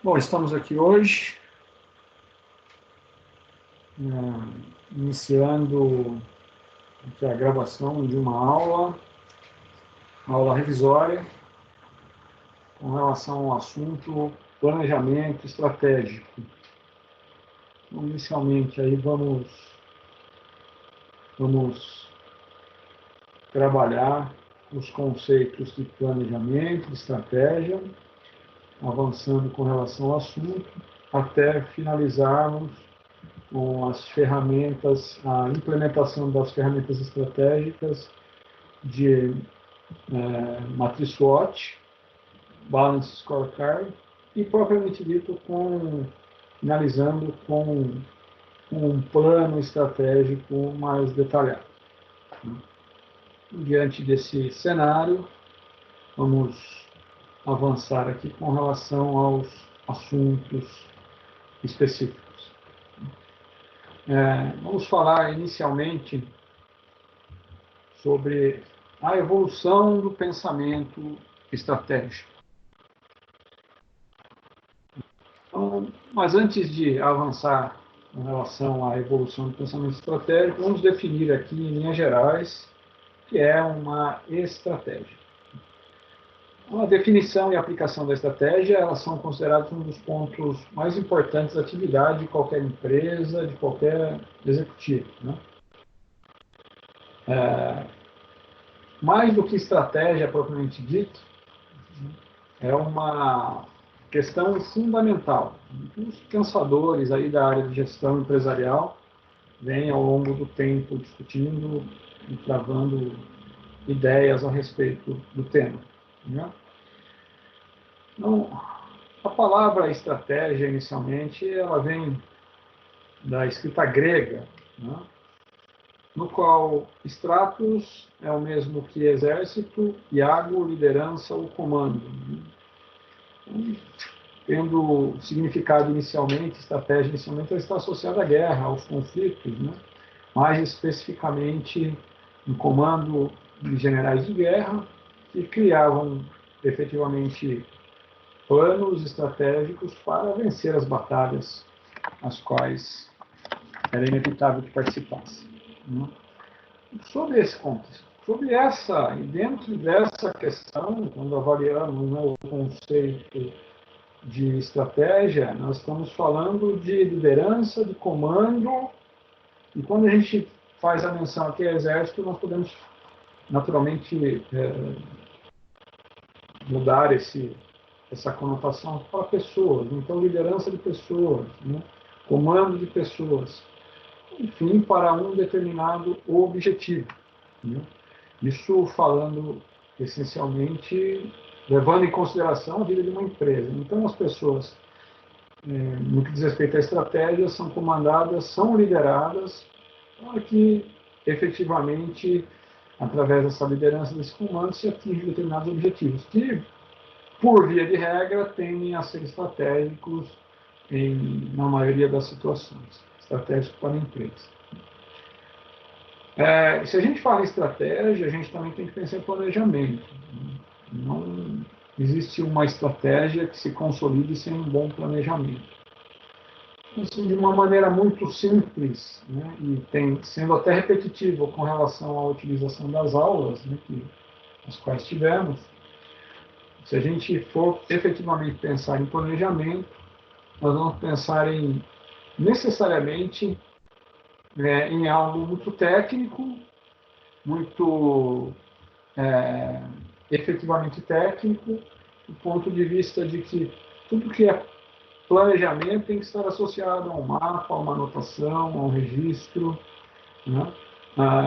Bom, estamos aqui hoje, iniciando aqui a gravação de uma aula revisória, com relação ao assunto planejamento estratégico. Então, inicialmente, aí vamos trabalhar os conceitos de planejamento, de estratégia, avançando com relação ao assunto, até finalizarmos com as ferramentas, a implementação das ferramentas estratégicas de matriz SWOT, Balance Scorecard, e propriamente dito, finalizando com um plano estratégico mais detalhado. Diante desse cenário, vamos avançar aqui com relação aos assuntos específicos. Vamos falar inicialmente sobre a evolução do pensamento estratégico. Então, mas antes de avançar em relação à evolução do pensamento estratégico, vamos definir aqui em linhas gerais o que é uma estratégia. A definição e a aplicação da estratégia, elas são consideradas um dos pontos mais importantes da atividade de qualquer empresa, de qualquer executivo, né? Mais do que estratégia propriamente dito, é uma questão fundamental. Os pensadores aí da área de gestão empresarial vêm ao longo do tempo discutindo e travando ideias a respeito do tema, né? Então, a palavra estratégia, inicialmente, ela vem da escrita grega, né? No qual stratos é o mesmo que exército, iago, liderança ou comando. Tendo significado inicialmente, estratégia inicialmente, ela está associada à guerra, aos conflitos, né? Mais especificamente em comando de generais de guerra que criavam efetivamente planos estratégicos para vencer as batalhas as quais era inevitável que participasse. Sobre esse contexto, e dentro dessa questão, quando avaliamos, né, o conceito de estratégia, nós estamos falando de liderança, de comando, e quando a gente faz a menção aqui ao exército, nós podemos naturalmente mudar essa conotação para pessoas. Então, liderança de pessoas, né? Comando de pessoas, enfim, para um determinado objetivo, né? Isso falando essencialmente, levando em consideração a vida de uma empresa. Então, as pessoas, no que diz respeito à estratégia, são comandadas, são lideradas para que, efetivamente, através dessa liderança, desse comando, se atinjam determinados objetivos, que, por via de regra, tendem a ser estratégicos na maioria das situações, estratégicos para a empresa. Se a gente fala em estratégia, a gente também tem que pensar em planejamento. Não existe uma estratégia que se consolide sem um bom planejamento. Assim, de uma maneira muito simples, né, e sendo até repetitivo com relação à utilização das aulas, né, as quais tivemos, se a gente for efetivamente pensar em planejamento, nós vamos pensar necessariamente em algo muito técnico, muito efetivamente técnico, do ponto de vista de que tudo que é planejamento tem que estar associado a um mapa, a uma anotação, a um registro, né?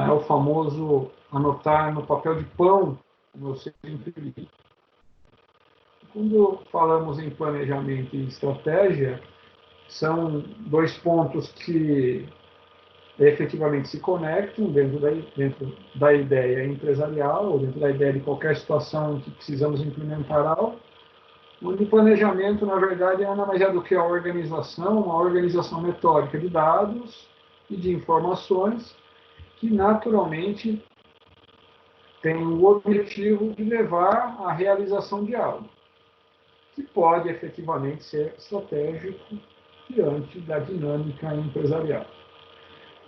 É o famoso anotar no papel de pão, como eu sempre digo. Quando falamos em planejamento e estratégia, são dois pontos que efetivamente se conectam dentro da ideia empresarial, ou dentro da ideia de qualquer situação que precisamos implementar algo, onde o planejamento, na verdade, nada mais é do que uma organização metódica de dados e de informações, que naturalmente tem o objetivo de levar à realização de algo. que pode efetivamente ser estratégico diante da dinâmica empresarial.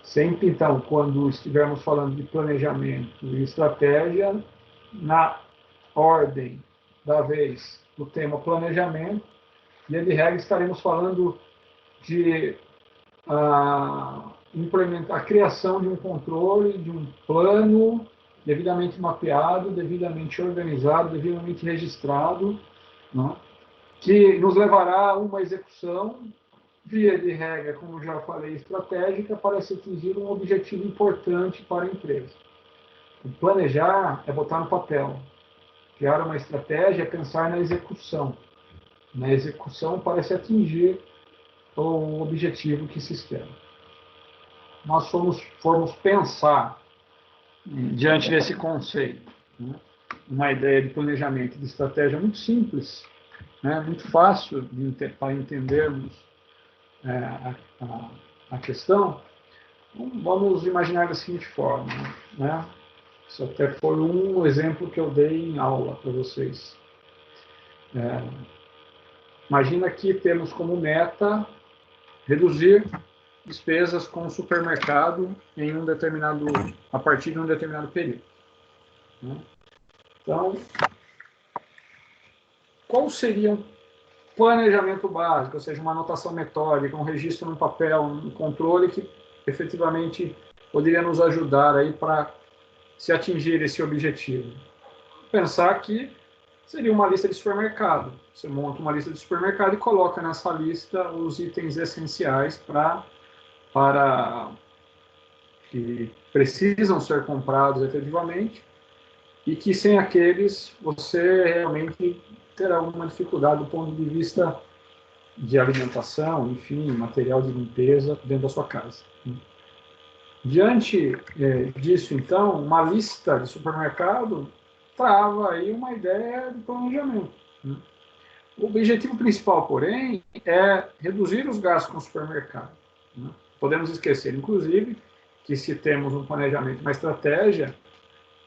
Sempre, então, quando estivermos falando de planejamento e estratégia, na ordem da vez do tema planejamento, e de regra estaremos falando de implementar a criação de um controle, de um plano devidamente mapeado, devidamente organizado, devidamente registrado, né, que nos levará a uma execução, via de regra, como já falei, estratégica, para se atingir um objetivo importante para a empresa. O planejar é botar no papel. Criar uma estratégia é pensar na execução. Na execução para se atingir o objetivo que se espera. Nós formos pensar, diante desse conceito, né, uma ideia de planejamento, de estratégia muito simples, né, muito fácil para entendermos a questão. Vamos imaginar da seguinte forma, né? Isso até foi um exemplo que eu dei em aula para vocês. Imagina que temos como meta reduzir despesas com o supermercado a partir de um determinado período, né? Então, qual seria um planejamento básico, ou seja, uma anotação metódica, um registro no papel, um controle que efetivamente poderia nos ajudar aí para se atingir esse objetivo? Pensar que seria uma lista de supermercado. Você monta uma lista de supermercado e coloca nessa lista os itens essenciais para que precisam ser comprados efetivamente e que sem aqueles você realmente terá alguma dificuldade do ponto de vista de alimentação, enfim, material de limpeza dentro da sua casa. Diante disso, então, uma lista de supermercado trava aí uma ideia de planejamento, né? O objetivo principal, porém, é reduzir os gastos com o supermercado, né? Podemos esquecer, inclusive, que se temos um planejamento, uma estratégia,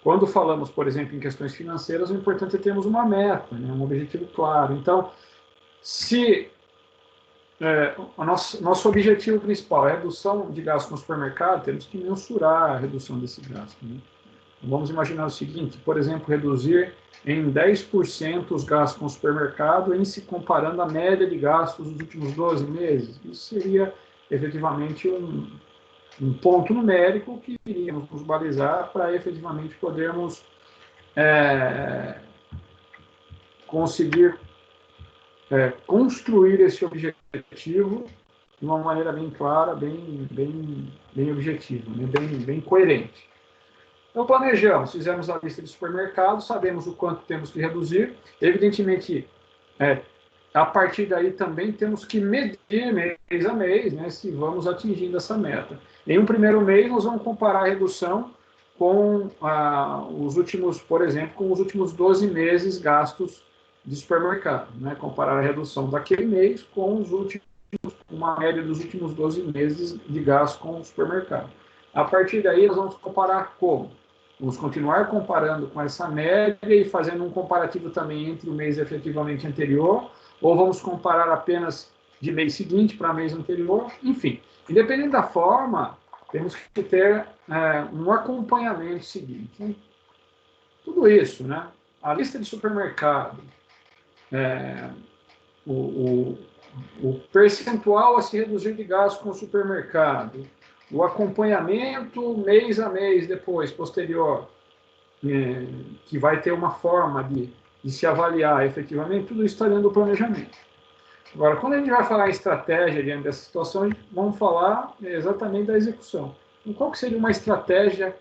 quando falamos, por exemplo, em questões financeiras, o importante é termos uma meta, né? Um objetivo claro. Então, se o nosso objetivo principal é a redução de gastos no supermercado, temos que mensurar a redução desse gasto, né? Vamos imaginar o seguinte, por exemplo, reduzir em 10% os gastos com o supermercado em se comparando a média de gastos dos últimos 12 meses. Isso seria efetivamente um ponto numérico que iríamos nos balizar para efetivamente podermos conseguir construir esse objetivo de uma maneira bem clara, bem objetiva, né? bem coerente. Então, planejamos, fizemos a lista de supermercados, sabemos o quanto temos que reduzir. Evidentemente, a partir daí também temos que medir mês a mês, né, se vamos atingindo essa meta. Em um primeiro mês, nós vamos comparar a redução com os últimos, por exemplo, com os últimos 12 meses gastos de supermercado, né, comparar a redução daquele mês com uma média dos últimos 12 meses de gasto com o supermercado. A partir daí, nós vamos comparar como? Vamos continuar comparando com essa média e fazendo um comparativo também entre o mês efetivamente anterior, ou vamos comparar apenas de mês seguinte para mês anterior, enfim. Independente da forma, temos que ter um acompanhamento seguinte, né? Tudo isso, né? A lista de supermercado, o percentual a se reduzir de gasto com o supermercado, o acompanhamento mês a mês depois, posterior, que vai ter uma forma de se avaliar efetivamente, tudo isso está dentro do planejamento. Agora, quando a gente vai falar em estratégia diante dessa situação, vamos falar exatamente da execução. Então, qual que seria uma estratégia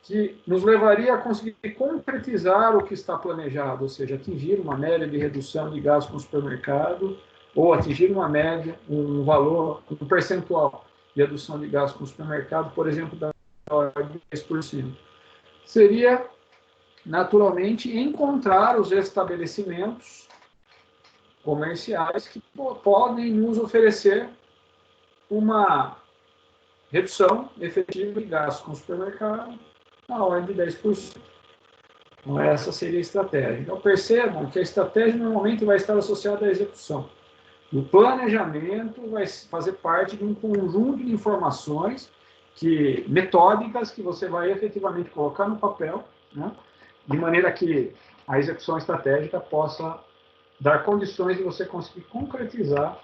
que nos levaria a conseguir concretizar o que está planejado, ou seja, atingir uma média de redução de gasto com o supermercado, ou atingir uma média, um valor, um percentual de redução de gastos com o supermercado, por exemplo, da ordem de 10%. Seria, naturalmente, encontrar os estabelecimentos comerciais que podem nos oferecer uma redução efetiva de gastos com o supermercado na ordem de 10%. Então, essa seria a estratégia. Então, percebam que a estratégia normalmente vai estar associada à execução. O planejamento vai fazer parte de um conjunto de informações metódicas que você vai efetivamente colocar no papel, né, de maneira que a execução estratégica possa dar condições de você conseguir concretizar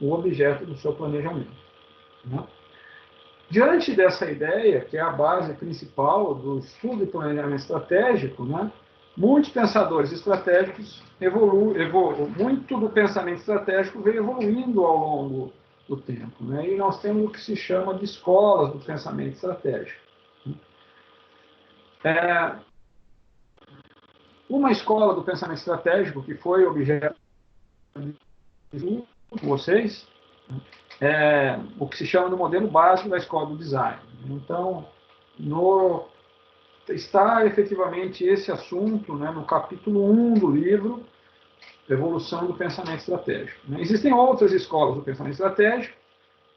o objeto do seu planejamento. Né? Diante dessa ideia, que é a base principal do estudo de planejamento estratégico, né, muitos pensadores estratégicos muito do pensamento estratégico veio evoluindo ao longo do tempo. Né, e nós temos o que se chama de escolas do pensamento estratégico. Uma escola do pensamento estratégico, que foi objeto de vocês, o que se chama do modelo básico da escola do design. Então, está efetivamente esse assunto, né, no capítulo 1 do livro, Evolução do Pensamento Estratégico. Né? Existem outras escolas do pensamento estratégico,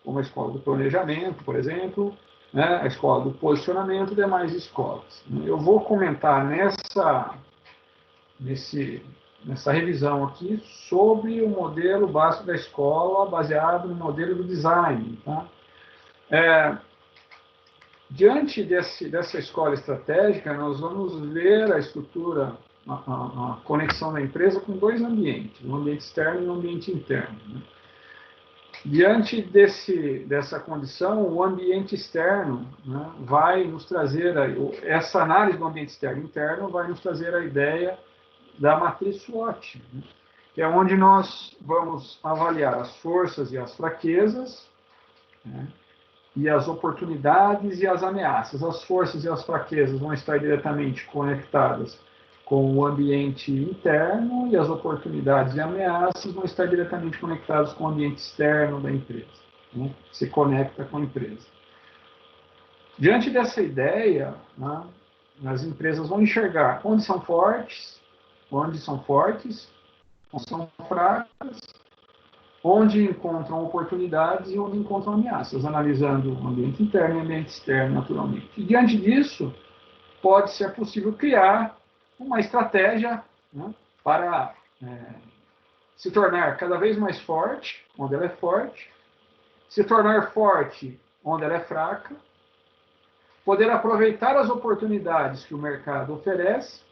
como a escola do planejamento, por exemplo, né, a escola do posicionamento e demais escolas. Eu vou comentar nessa revisão aqui sobre o modelo básico da escola baseado no modelo do design. Tá? Diante dessa escola estratégica, nós vamos ver a estrutura, a conexão da empresa com dois ambientes, um ambiente externo e um ambiente interno. Né? Diante dessa condição, o ambiente externo, né, vai nos trazer, essa análise do ambiente externo e interno vai nos trazer a ideia da matriz SWOT, né, que é onde nós vamos avaliar as forças e as fraquezas, né, e as oportunidades e as ameaças. As forças e as fraquezas vão estar diretamente conectadas com o ambiente interno e as oportunidades e ameaças vão estar diretamente conectadas com o ambiente externo da empresa, né? Se conecta com a empresa. Diante dessa ideia, né, as empresas vão enxergar onde são fortes, onde são fracas, onde encontram oportunidades e onde encontram ameaças, analisando o ambiente interno e o ambiente externo, naturalmente. E diante disso, pode ser possível criar uma estratégia, né, para se tornar cada vez mais forte, onde ela é forte, se tornar forte, onde ela é fraca, poder aproveitar as oportunidades que o mercado oferece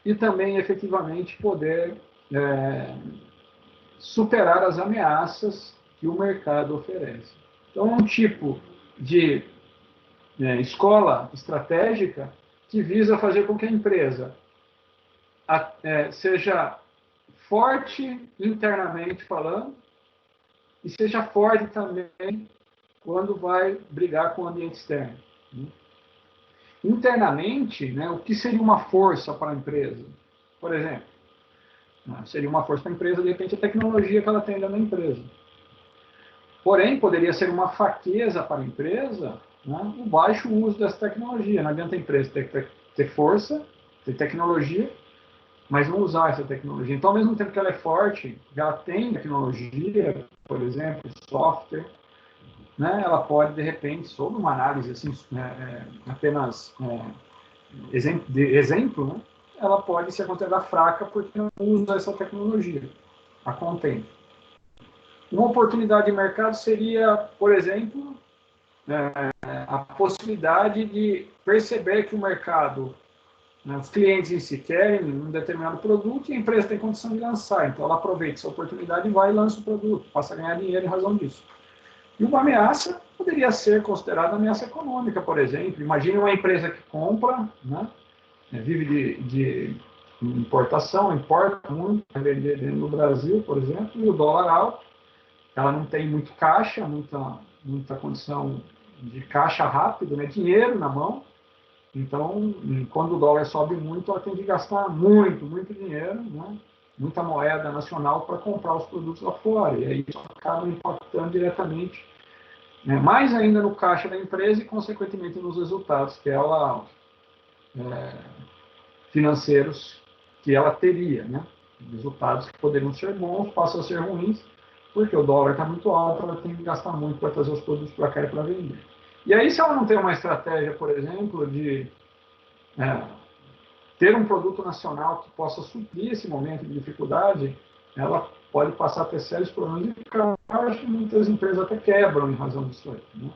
e também, efetivamente, poder superar as ameaças que o mercado oferece. Então, é um tipo de escola estratégica que visa fazer com que a empresa seja forte internamente falando e seja forte também quando vai brigar com o ambiente externo. Né? Internamente, né, o que seria uma força para a empresa? Por exemplo, seria uma força para a empresa, de repente, a tecnologia que ela tem dentro da empresa. Porém, poderia ser uma fraqueza para a empresa, né, o baixo uso dessa tecnologia. Não adianta a empresa ter força, ter tecnologia, mas não usar essa tecnologia. Então, ao mesmo tempo que ela é forte, ela tem tecnologia, por exemplo, software, né, ela pode, de repente, sob uma análise assim, apenas exemplo, né, ela pode ser considerada fraca porque não usa essa tecnologia a contento. Uma oportunidade de mercado seria, por exemplo, a possibilidade de perceber que o mercado, né, os clientes em si querem um determinado produto e a empresa tem condição de lançar. Então, ela aproveita essa oportunidade e vai e lança o produto, passa a ganhar dinheiro em razão disso. E uma ameaça poderia ser considerada ameaça econômica, por exemplo. Imagine uma empresa que compra, né, vive de importação, importa muito, vender no Brasil, por exemplo, e o dólar alto, ela não tem muito caixa, muita condição de caixa rápido, né, dinheiro na mão. Então, quando o dólar sobe muito, ela tem de gastar muito dinheiro, né, muita moeda nacional para comprar os produtos lá fora. E aí isso acaba impactando diretamente, né, mais ainda no caixa da empresa e, consequentemente, nos resultados que ela financeiros que ela teria, né? Resultados que poderiam ser bons passam a ser ruins, porque o dólar está muito alto, ela tem que gastar muito para trazer os produtos para cá e para vender. E aí, se ela não tem uma estratégia, por exemplo, de ter um produto nacional que possa suprir esse momento de dificuldade, ela pode passar a ter sérios problemas de caixa, que muitas empresas até quebram em razão disso aí, né?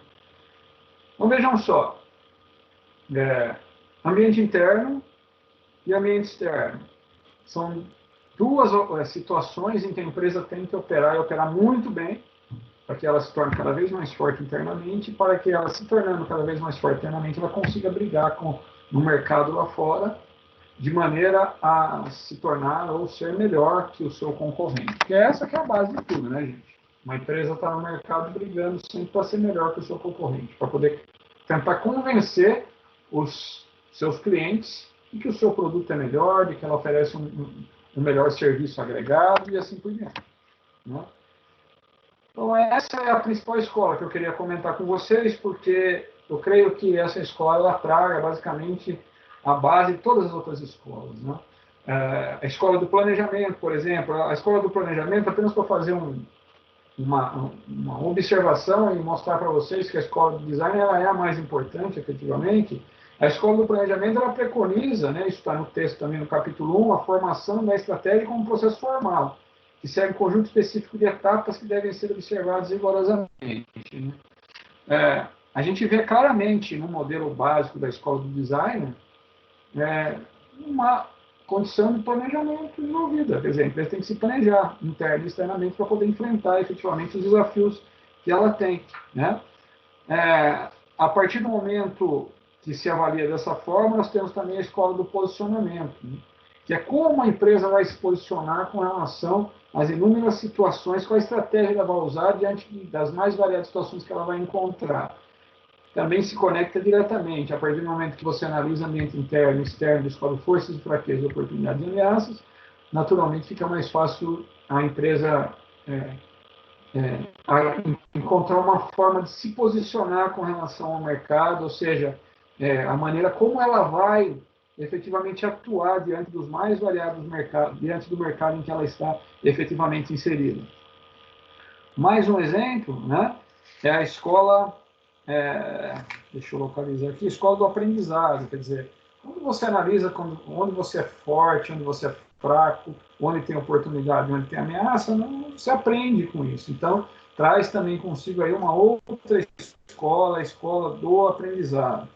Então, vejam só, ambiente interno e ambiente externo. São duas situações em que a empresa tem que operar e operar muito bem, para que ela se torne cada vez mais forte internamente, e para que ela, se tornando cada vez mais forte internamente, ela consiga brigar no mercado lá fora, de maneira a se tornar ou ser melhor que o seu concorrente. Que essa que é a base de tudo, né, gente? Uma empresa está no mercado brigando sempre para ser melhor que o seu concorrente, para poder tentar convencer os seus clientes de que o seu produto é melhor, de que ela oferece um melhor serviço agregado e assim por diante, né? Então, essa é a principal escola que eu queria comentar com vocês, porque eu creio que essa escola ela traga, basicamente, a base de todas as outras escolas, né? A escola do planejamento, por exemplo, a escola do planejamento, apenas para fazer uma observação e mostrar para vocês que a escola do design ela é a mais importante, efetivamente. A escola do planejamento ela preconiza, né, isso está no texto também no capítulo 1, a formação da estratégia como um processo formal, que segue um conjunto específico de etapas que devem ser observadas rigorosamente, né? A gente vê claramente no modelo básico da escola do design uma condição de planejamento envolvida. Quer dizer, a empresa tem que se planejar interno e externamente para poder enfrentar efetivamente os desafios que ela tem, né? A partir do momento que se avalia dessa forma, nós temos também a escola do posicionamento, né? Que é como a empresa vai se posicionar com relação às inúmeras situações, qual a estratégia ela vai usar diante das mais variadas situações que ela vai encontrar. Também se conecta diretamente, a partir do momento que você analisa ambiente interno e externo, descobre forças e fraquezas, oportunidades e ameaças, naturalmente fica mais fácil a empresa encontrar uma forma de se posicionar com relação ao mercado, ou seja, a maneira como ela vai efetivamente atuar diante dos mais variados mercados, diante do mercado em que ela está efetivamente inserida. Mais um exemplo, né, é a escola, deixa eu localizar aqui, escola do aprendizado, quer dizer, quando você analisa onde você é forte, onde você é fraco, onde tem oportunidade, onde tem ameaça, não, você aprende com isso. Então, traz também consigo aí uma outra escola, a escola do aprendizado.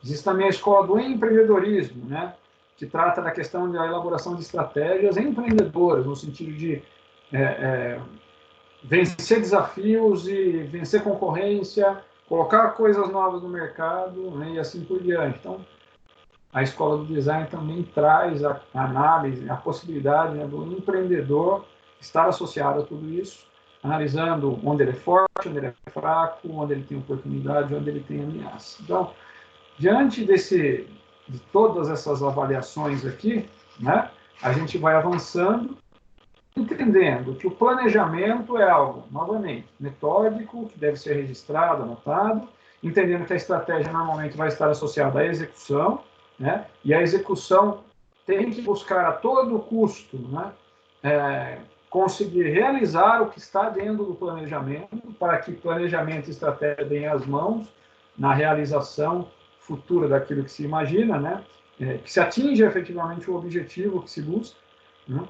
Existe também a escola do empreendedorismo, né, que trata da questão da elaboração de estratégias empreendedoras, no sentido de vencer desafios e vencer concorrência, colocar coisas novas no mercado, né, e assim por diante. Então, a escola do design também traz a análise, a possibilidade, né, do empreendedor estar associado a tudo isso, analisando onde ele é forte, onde ele é fraco, onde ele tem oportunidade, onde ele tem ameaça. Então, diante de todas essas avaliações aqui, né, a gente vai avançando, entendendo que o planejamento é algo, novamente, metódico, que deve ser registrado, anotado, entendendo que a estratégia normalmente vai estar associada à execução, né, e a execução tem que buscar a todo custo, né, conseguir realizar o que está dentro do planejamento, para que planejamento e estratégia deem as mãos na realização futura daquilo que se imagina, né, que se atinja efetivamente o objetivo que se busca, né.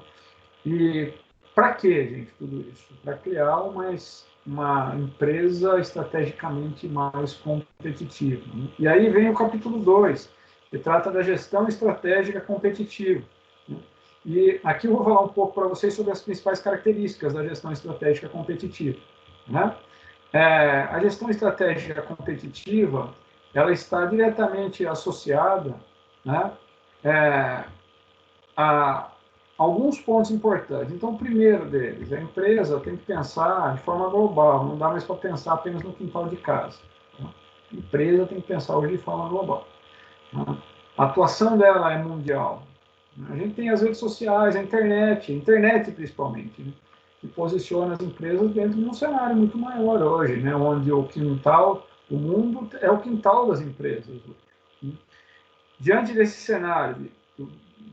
E para quê, gente, tudo isso? Para criar uma empresa estrategicamente mais competitiva, né? E aí vem o capítulo 2, que trata da gestão estratégica competitiva, né? E aqui eu vou falar um pouco para vocês sobre as principais características da gestão estratégica competitiva, né? A gestão estratégica competitiva, ela está diretamente associada, né, a alguns pontos importantes. Então, o primeiro deles, a empresa tem que pensar de forma global, não dá mais para pensar apenas no quintal de casa. A empresa tem que pensar hoje de forma global. A atuação dela é mundial. A gente tem as redes sociais, a internet principalmente, né, que posiciona as empresas dentro de um cenário muito maior hoje, né, onde o mundo é o quintal das empresas. Diante desse cenário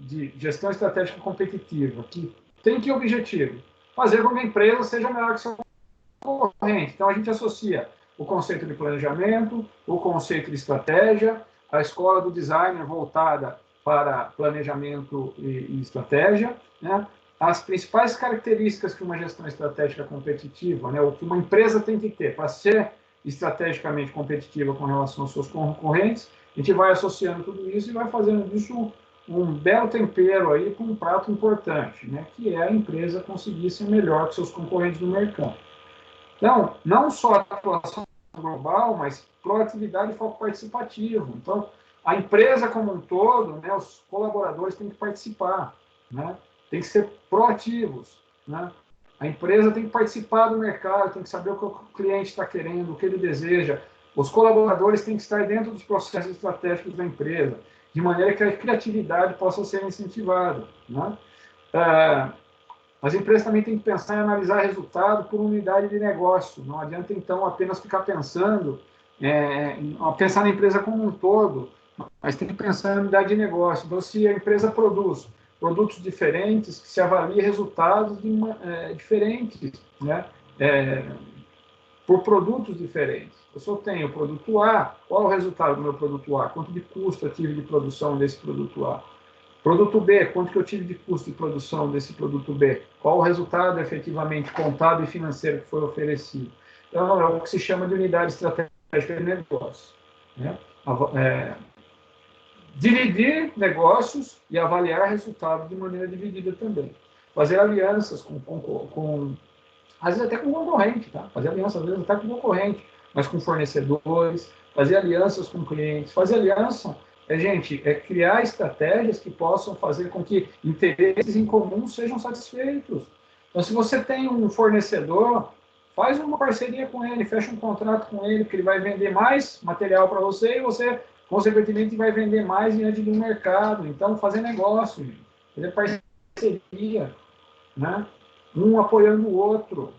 de gestão estratégica competitiva, que tem que objetivo? Fazer com que a empresa seja melhor que seu concorrente. Então, a gente associa o conceito de planejamento, o conceito de estratégia, a escola do designer voltada para planejamento e estratégia, né? As principais características que uma gestão estratégica competitiva, né, o que uma empresa tem que ter para ser estrategicamente competitiva com relação aos seus concorrentes, a gente vai associando tudo isso e vai fazendo disso um belo tempero aí para um prato importante, né, que é a empresa conseguir ser melhor que seus concorrentes no mercado. Então, não só a atuação global, mas proatividade e foco participativo. Então, a empresa como um todo, né, os colaboradores têm que participar, né, tem que ser proativos, né? A empresa tem que participar do mercado, tem que saber o que o cliente está querendo, o que ele deseja. Os colaboradores têm que estar dentro dos processos estratégicos da empresa, de maneira que a criatividade possa ser incentivada, né? As empresas também têm que pensar em analisar resultado por unidade de negócio. Não adianta, então, apenas ficar pensando, pensar na empresa como um todo, mas tem que pensar em unidade de negócio. Então, se a empresa produz produtos diferentes, que se avalie resultados diferentes, né? Por produtos diferentes. Se eu tenho o produto A, qual é o resultado do meu produto A? Quanto de custo eu tive de produção desse produto A? Produto B, quanto que eu tive de custo de produção desse produto B? Qual o resultado efetivamente contábil e financeiro que foi oferecido? Então, é o que se chama de unidade estratégica de negócio, né? Dividir negócios e avaliar resultados de maneira dividida também. Fazer alianças às vezes até com concorrente, tá? Fazer alianças, às vezes até com concorrente, mas com fornecedores, fazer alianças com clientes. Fazer aliança gente, criar estratégias que possam fazer com que interesses em comum sejam satisfeitos. Então, se você tem um fornecedor, faz uma parceria com ele, fecha um contrato com ele, que ele vai vender mais material para você e você, consequentemente, vai vender mais diante do mercado. Então, fazer negócio, fazer parceria, né? Um apoiando o outro,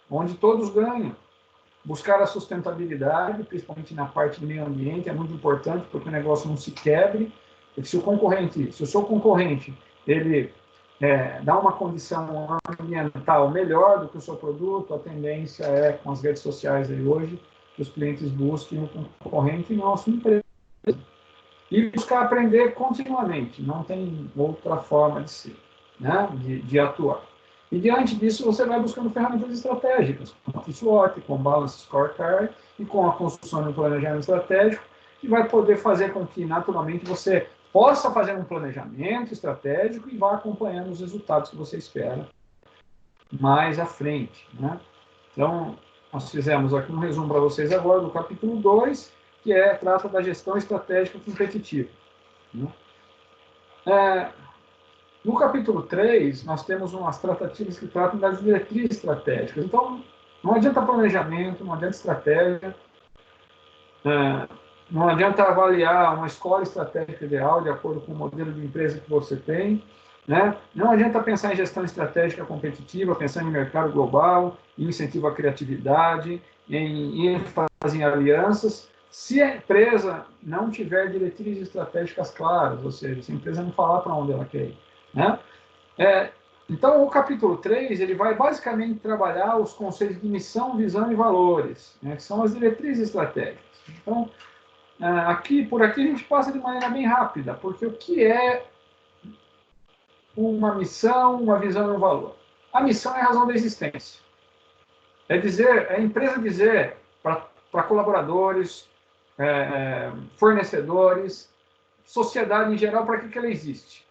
onde todos ganham. Buscar a sustentabilidade, principalmente na parte do meio ambiente, é muito importante, porque o negócio não se quebre. Porque se o seu concorrente, ele dá uma condição ambiental melhor do que o seu produto, a tendência é, com as redes sociais aí hoje, que os clientes busquem o concorrente e não a sua empresa. E buscar aprender continuamente, não tem outra forma de ser, né? de atuar. E diante disso, você vai buscando ferramentas estratégicas, com a SWOT, com o Balance Scorecard e com a construção de um planejamento estratégico, que vai poder fazer com que, naturalmente, você possa fazer um planejamento estratégico e vá acompanhando os resultados que você espera mais à frente, né? Então, nós fizemos aqui um resumo para vocês agora do capítulo 2, que trata da gestão estratégica competitiva, né? No capítulo 3, nós temos umas tratativas que tratam das diretrizes estratégicas. Então, não adianta planejamento, não adianta estratégia, não adianta avaliar uma escola estratégica ideal de acordo com o modelo de empresa que você tem, né? Não adianta pensar em gestão estratégica competitiva, pensar em mercado global, em incentivo à criatividade, em ênfase em alianças, se a empresa não tiver diretrizes estratégicas claras, ou seja, se a empresa não falar para onde ela quer ir, né? Então, o capítulo 3, ele vai basicamente trabalhar os conceitos de missão, visão e valores, né, que são as diretrizes estratégicas. Então, por aqui a gente passa de maneira bem rápida, porque o que é uma missão, uma visão e um valor? A missão é a razão da existência. É a empresa dizer para colaboradores, fornecedores, sociedade em geral, para que ela existe.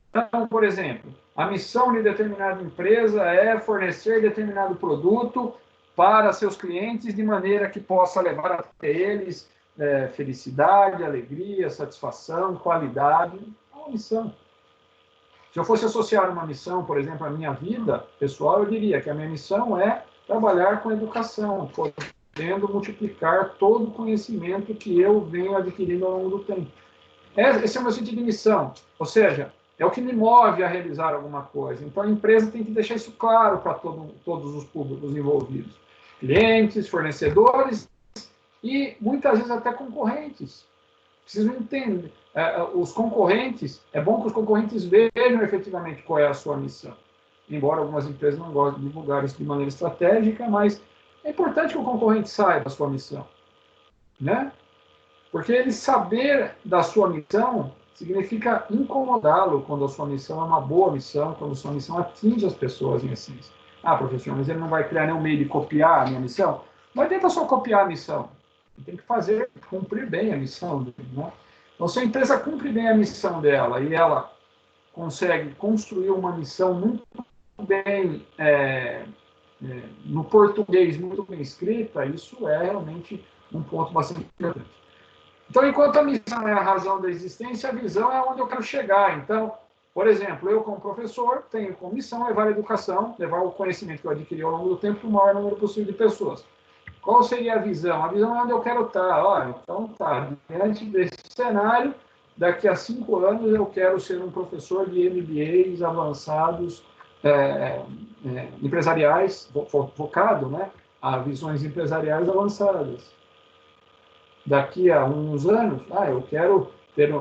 Então, por exemplo, a missão de determinada empresa é fornecer determinado produto para seus clientes de maneira que possa levar até eles felicidade, alegria, satisfação, qualidade. É uma missão. Se eu fosse associar uma missão, por exemplo, à minha vida pessoal, eu diria que a minha missão é trabalhar com educação, podendo multiplicar todo o conhecimento que eu venho adquirindo ao longo do tempo. Esse é o meu sentido de missão. Ou seja, é o que me move a realizar alguma coisa. Então, a empresa tem que deixar isso claro para todos os públicos envolvidos. Clientes, fornecedores e, muitas vezes, até concorrentes. Precisam entender. Os concorrentes, é bom que os concorrentes vejam efetivamente qual é a sua missão. Embora algumas empresas não gostem de divulgar isso de maneira estratégica, mas é importante que o concorrente saiba a sua missão, né? Porque ele saber da sua missão significa incomodá-lo quando a sua missão é uma boa missão, quando a sua missão atinge as pessoas em essência. Ah, professor, mas ele não vai criar nenhum meio de copiar a minha missão? Não adianta só copiar a missão. Ele tem que fazer, cumprir bem a missão dele, né? Então, se a empresa cumpre bem a missão dela e ela consegue construir uma missão muito bem, no português, muito bem escrita, isso é realmente um ponto bastante importante. Então, enquanto a missão é a razão da existência, a visão é onde eu quero chegar. Então, por exemplo, eu como professor tenho como missão levar a educação, levar o conhecimento que eu adquiri ao longo do tempo para o maior número possível de pessoas. Qual seria a visão? A visão é onde eu quero estar. Olha, então tá, diante desse cenário, daqui a 5 anos eu quero ser um professor de MBAs avançados, empresariais, focado, né, a visões empresariais avançadas. Daqui a uns anos, eu quero ter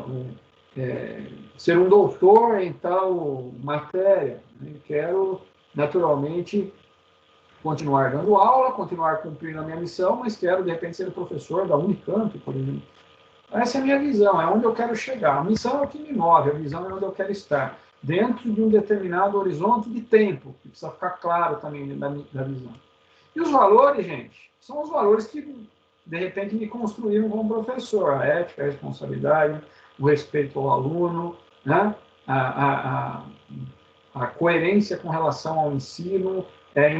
ser um doutor em tal matéria. Eu quero, naturalmente, continuar dando aula, continuar cumprindo a minha missão, mas quero, de repente, ser professor da Unicamp, por exemplo. Essa é a minha visão, é onde eu quero chegar. A missão é o que me move, a visão é onde eu quero estar. Dentro de um determinado horizonte de tempo, que precisa ficar claro também da visão. E os valores, gente, são os valores que, de repente, me construíram como professor. A ética, a responsabilidade, o respeito ao aluno, né? a coerência com relação ao ensino,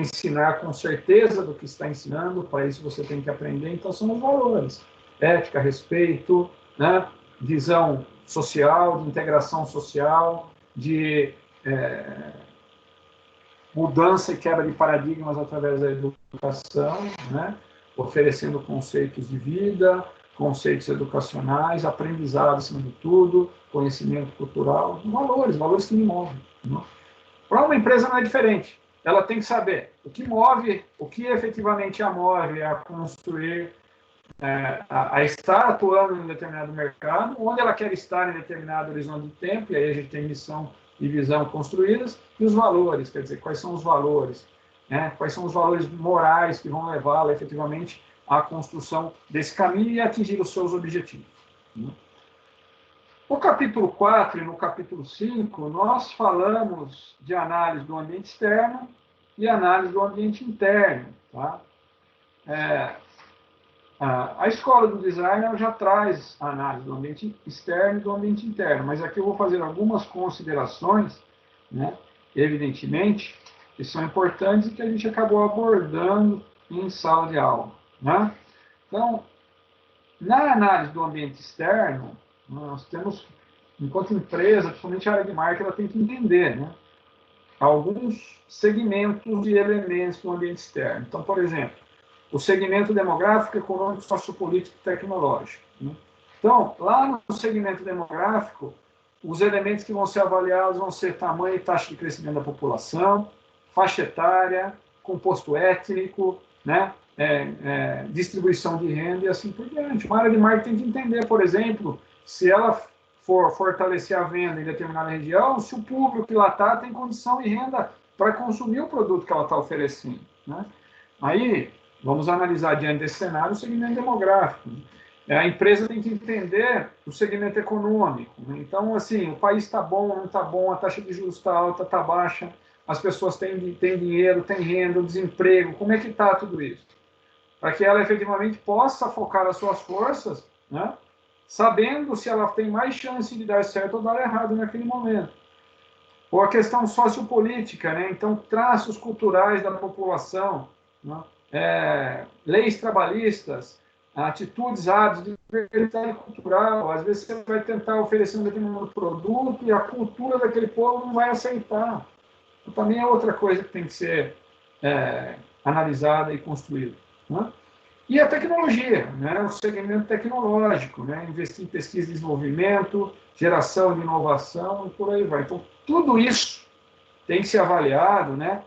ensinar com certeza do que está ensinando, para isso você tem que aprender. Então, são os valores. Ética, respeito, né? Visão social, de integração social, de mudança e quebra de paradigmas através da educação, né? Oferecendo conceitos de vida, conceitos educacionais, aprendizado acima de tudo, conhecimento cultural, valores que me movem. Né? Para uma empresa não é diferente. Ela tem que saber o que move, o que efetivamente a move a construir, a estar atuando em um determinado mercado, onde ela quer estar em determinado horizonte de tempo, e aí a gente tem missão e visão construídas, e os valores, quer dizer, quais são os valores, né? Quais são os valores morais que vão levá-la efetivamente à construção desse caminho e atingir os seus objetivos. Né? No capítulo 4 e no capítulo 5, nós falamos de análise do ambiente externo e análise do ambiente interno. Tá? A escola do design já traz a análise do ambiente externo e do ambiente interno, mas aqui eu vou fazer algumas considerações, né, evidentemente, que são importantes e que a gente acabou abordando em sala de aula. Né? Então, na análise do ambiente externo, nós temos, enquanto empresa, principalmente a área de marketing, ela tem que entender, né, alguns segmentos de elementos do ambiente externo. Então, por exemplo, o segmento demográfico, econômico, sociopolítico e tecnológico. Né? Então, lá no segmento demográfico, os elementos que vão ser avaliados vão ser tamanho e taxa de crescimento da população, faixa etária, composto étnico, né? Distribuição de renda e assim por diante. Uma área de marketing tem que entender, por exemplo, se ela for fortalecer a venda em determinada região, se o público que lá está tem condição e renda para consumir o produto que ela está oferecendo. Né? Aí, vamos analisar diante desse cenário o segmento demográfico. A empresa tem que entender o segmento econômico. Né? Então, assim, o país está bom, não está bom, a taxa de juros está alta, está baixa, as pessoas têm dinheiro, têm renda, o desemprego, como é que está tudo isso? Para que ela efetivamente possa focar as suas forças, né? Sabendo se ela tem mais chance de dar certo ou dar errado naquele momento. Ou a questão sociopolítica, né? Então, traços culturais da população, né? Leis trabalhistas, atitudes, hábitos de diversidade cultural. Às vezes você vai tentar oferecer um determinado produto e a cultura daquele povo não vai aceitar. Então, também é outra coisa que tem que ser analisada e construída. Né? E a tecnologia, né? O segmento tecnológico, né? Investir em pesquisa e desenvolvimento, geração de inovação e por aí vai. Então, tudo isso tem que ser avaliado, né?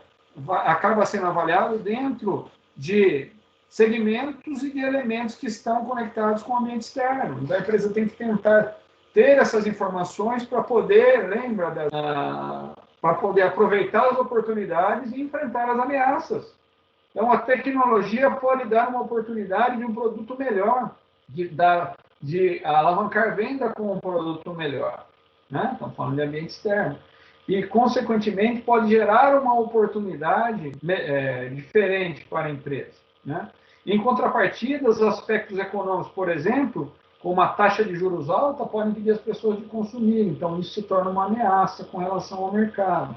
Acaba sendo avaliado dentro de segmentos e de elementos que estão conectados com o ambiente externo. Então, a empresa tem que tentar ter essas informações para poder, para poder aproveitar as oportunidades e enfrentar as ameaças. Então, a tecnologia pode dar uma oportunidade de um produto melhor, de alavancar venda com um produto melhor, né? Estamos falando de ambiente externo. E, consequentemente, pode gerar uma oportunidade diferente para a empresa, né? Em contrapartida, os aspectos econômicos, por exemplo, como a taxa de juros alta, podem impedir as pessoas de consumir. Então, isso se torna uma ameaça com relação ao mercado,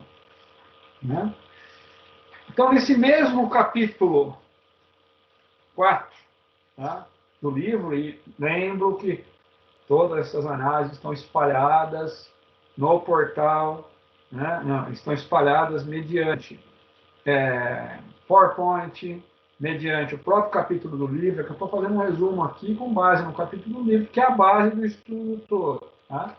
né? Então, nesse mesmo capítulo 4, tá, do livro, e lembro que todas essas análises estão espalhadas no portal, né? Não, estão espalhadas mediante PowerPoint, mediante o próprio capítulo do livro, que eu estou fazendo um resumo aqui com base no capítulo do livro, que é a base do estudo todo, tá?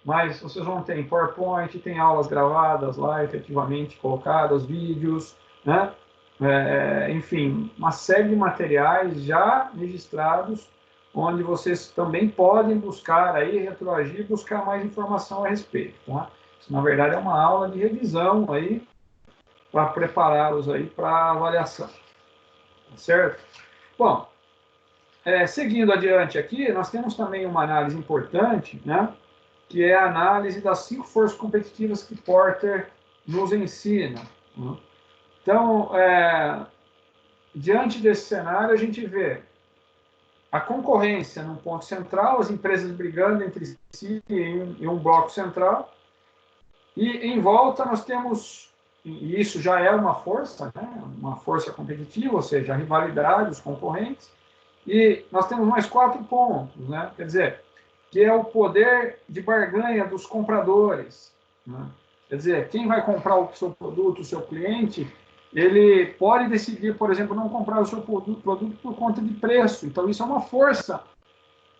Mas vocês vão ter em PowerPoint, tem aulas gravadas lá, efetivamente colocadas, vídeos, né? Enfim, uma série de materiais já registrados, onde vocês também podem buscar aí, retroagir, buscar mais informação a respeito, tá? Isso, na verdade, é uma aula de revisão aí, para prepará-los aí para a avaliação, certo? Bom, seguindo adiante aqui, nós temos também uma análise importante, né? Que é a análise das 5 forças competitivas que Porter nos ensina, né? Então, diante desse cenário, a gente vê a concorrência num ponto central, as empresas brigando entre si em um bloco central, e em volta nós temos, e isso já é uma força, né? Uma força competitiva, ou seja, a rivalidade, os concorrentes, e nós temos mais 4 pontos, né? Quer dizer, que é o poder de barganha dos compradores, né? Quer dizer, quem vai comprar o seu produto, o seu cliente, ele pode decidir, por exemplo, não comprar o seu produto por conta de preço. Então, isso é uma força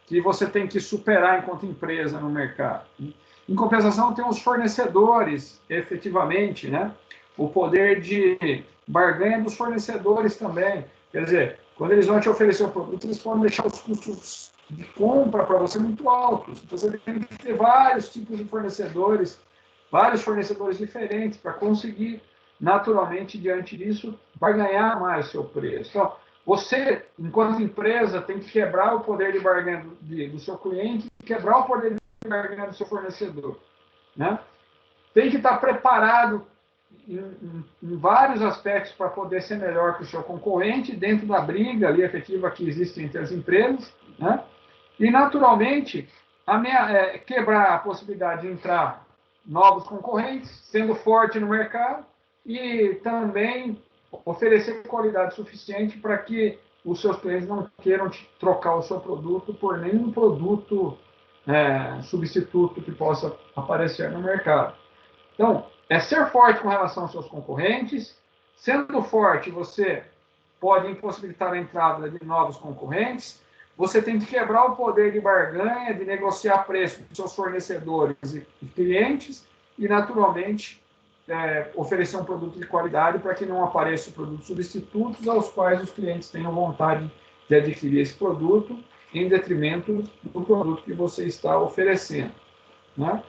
que você tem que superar enquanto empresa no mercado. Em compensação, tem os fornecedores, efetivamente, né? O poder de barganha dos fornecedores também. Quer dizer, quando eles vão te oferecer o produto, eles podem deixar os custos de compra para você muito altos. Então, você tem que ter vários tipos de fornecedores, vários fornecedores diferentes para conseguir, naturalmente, diante disso, barganhar mais o seu preço. Então, você, enquanto empresa, tem que quebrar o poder de barganha do seu cliente e quebrar o poder de barganha do seu fornecedor, né? Tem que estar preparado em vários aspectos para poder ser melhor que o seu concorrente, dentro da briga ali efetiva que existe entre as empresas, né? E, naturalmente, quebrar a possibilidade de entrar novos concorrentes, sendo forte no mercado, e também oferecer qualidade suficiente para que os seus clientes não queiram trocar o seu produto por nenhum produto substituto que possa aparecer no mercado. Então, é ser forte com relação aos seus concorrentes. Sendo forte, você pode impossibilitar a entrada de novos concorrentes. Você tem que quebrar o poder de barganha, de negociar preço com seus fornecedores e clientes, e, naturalmente, oferecer um produto de qualidade para que não apareçam produtos substitutos aos quais os clientes tenham vontade de adquirir esse produto em detrimento do produto que você está oferecendo, né?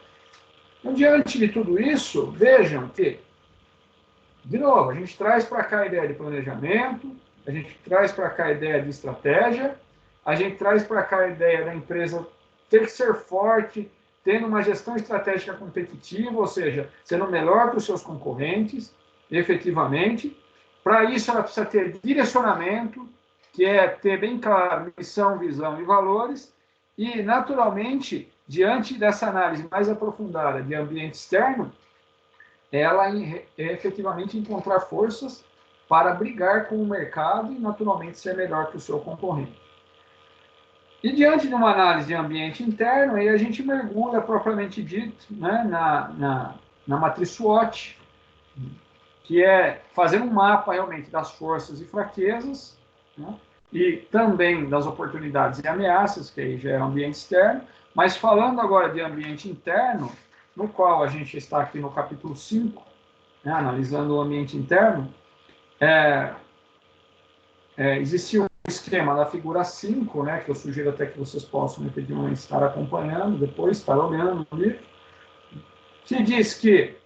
Então, diante de tudo isso, vejam que, de novo, a gente traz para cá a ideia de planejamento, a gente traz para cá a ideia de estratégia, a gente traz para cá a ideia da empresa ter que ser forte, tendo uma gestão estratégica competitiva, ou seja, sendo melhor que os seus concorrentes, efetivamente. Para isso, ela precisa ter direcionamento, que é ter bem claro missão, visão e valores, e, naturalmente, diante dessa análise mais aprofundada de ambiente externo, ela efetivamente encontrar forças para brigar com o mercado e, naturalmente, ser melhor que o seu concorrente. E diante de uma análise de ambiente interno, aí a gente mergulha, propriamente dito, né, na matriz SWOT, que é fazer um mapa realmente das forças e fraquezas, né, e também das oportunidades e ameaças, que aí já é o ambiente externo. Mas falando agora de ambiente interno, no qual a gente está aqui no capítulo 5, né, analisando o ambiente interno, existe um esquema da figura 5, né, que eu sugiro até que vocês possam efetivamente estar acompanhando, depois estar olhando no livro, que diz que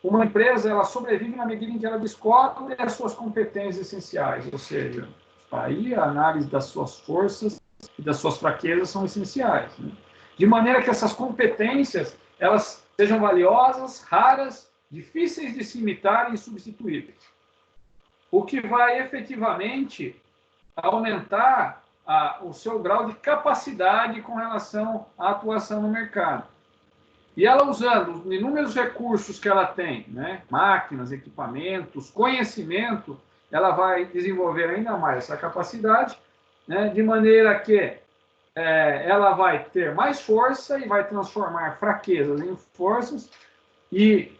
uma empresa ela sobrevive na medida em que ela descobre as suas competências essenciais, ou seja, aí a análise das suas forças e das suas fraquezas são essenciais, né? De maneira que essas competências elas sejam valiosas, raras, difíceis de se imitar e insubstituíveis. O que vai efetivamente aumentar o seu grau de capacidade com relação à atuação no mercado. E ela, usando os inúmeros recursos que ela tem, né, máquinas, equipamentos, conhecimento, ela vai desenvolver ainda mais essa capacidade, né, de maneira que ela vai ter mais força e vai transformar fraquezas em forças e,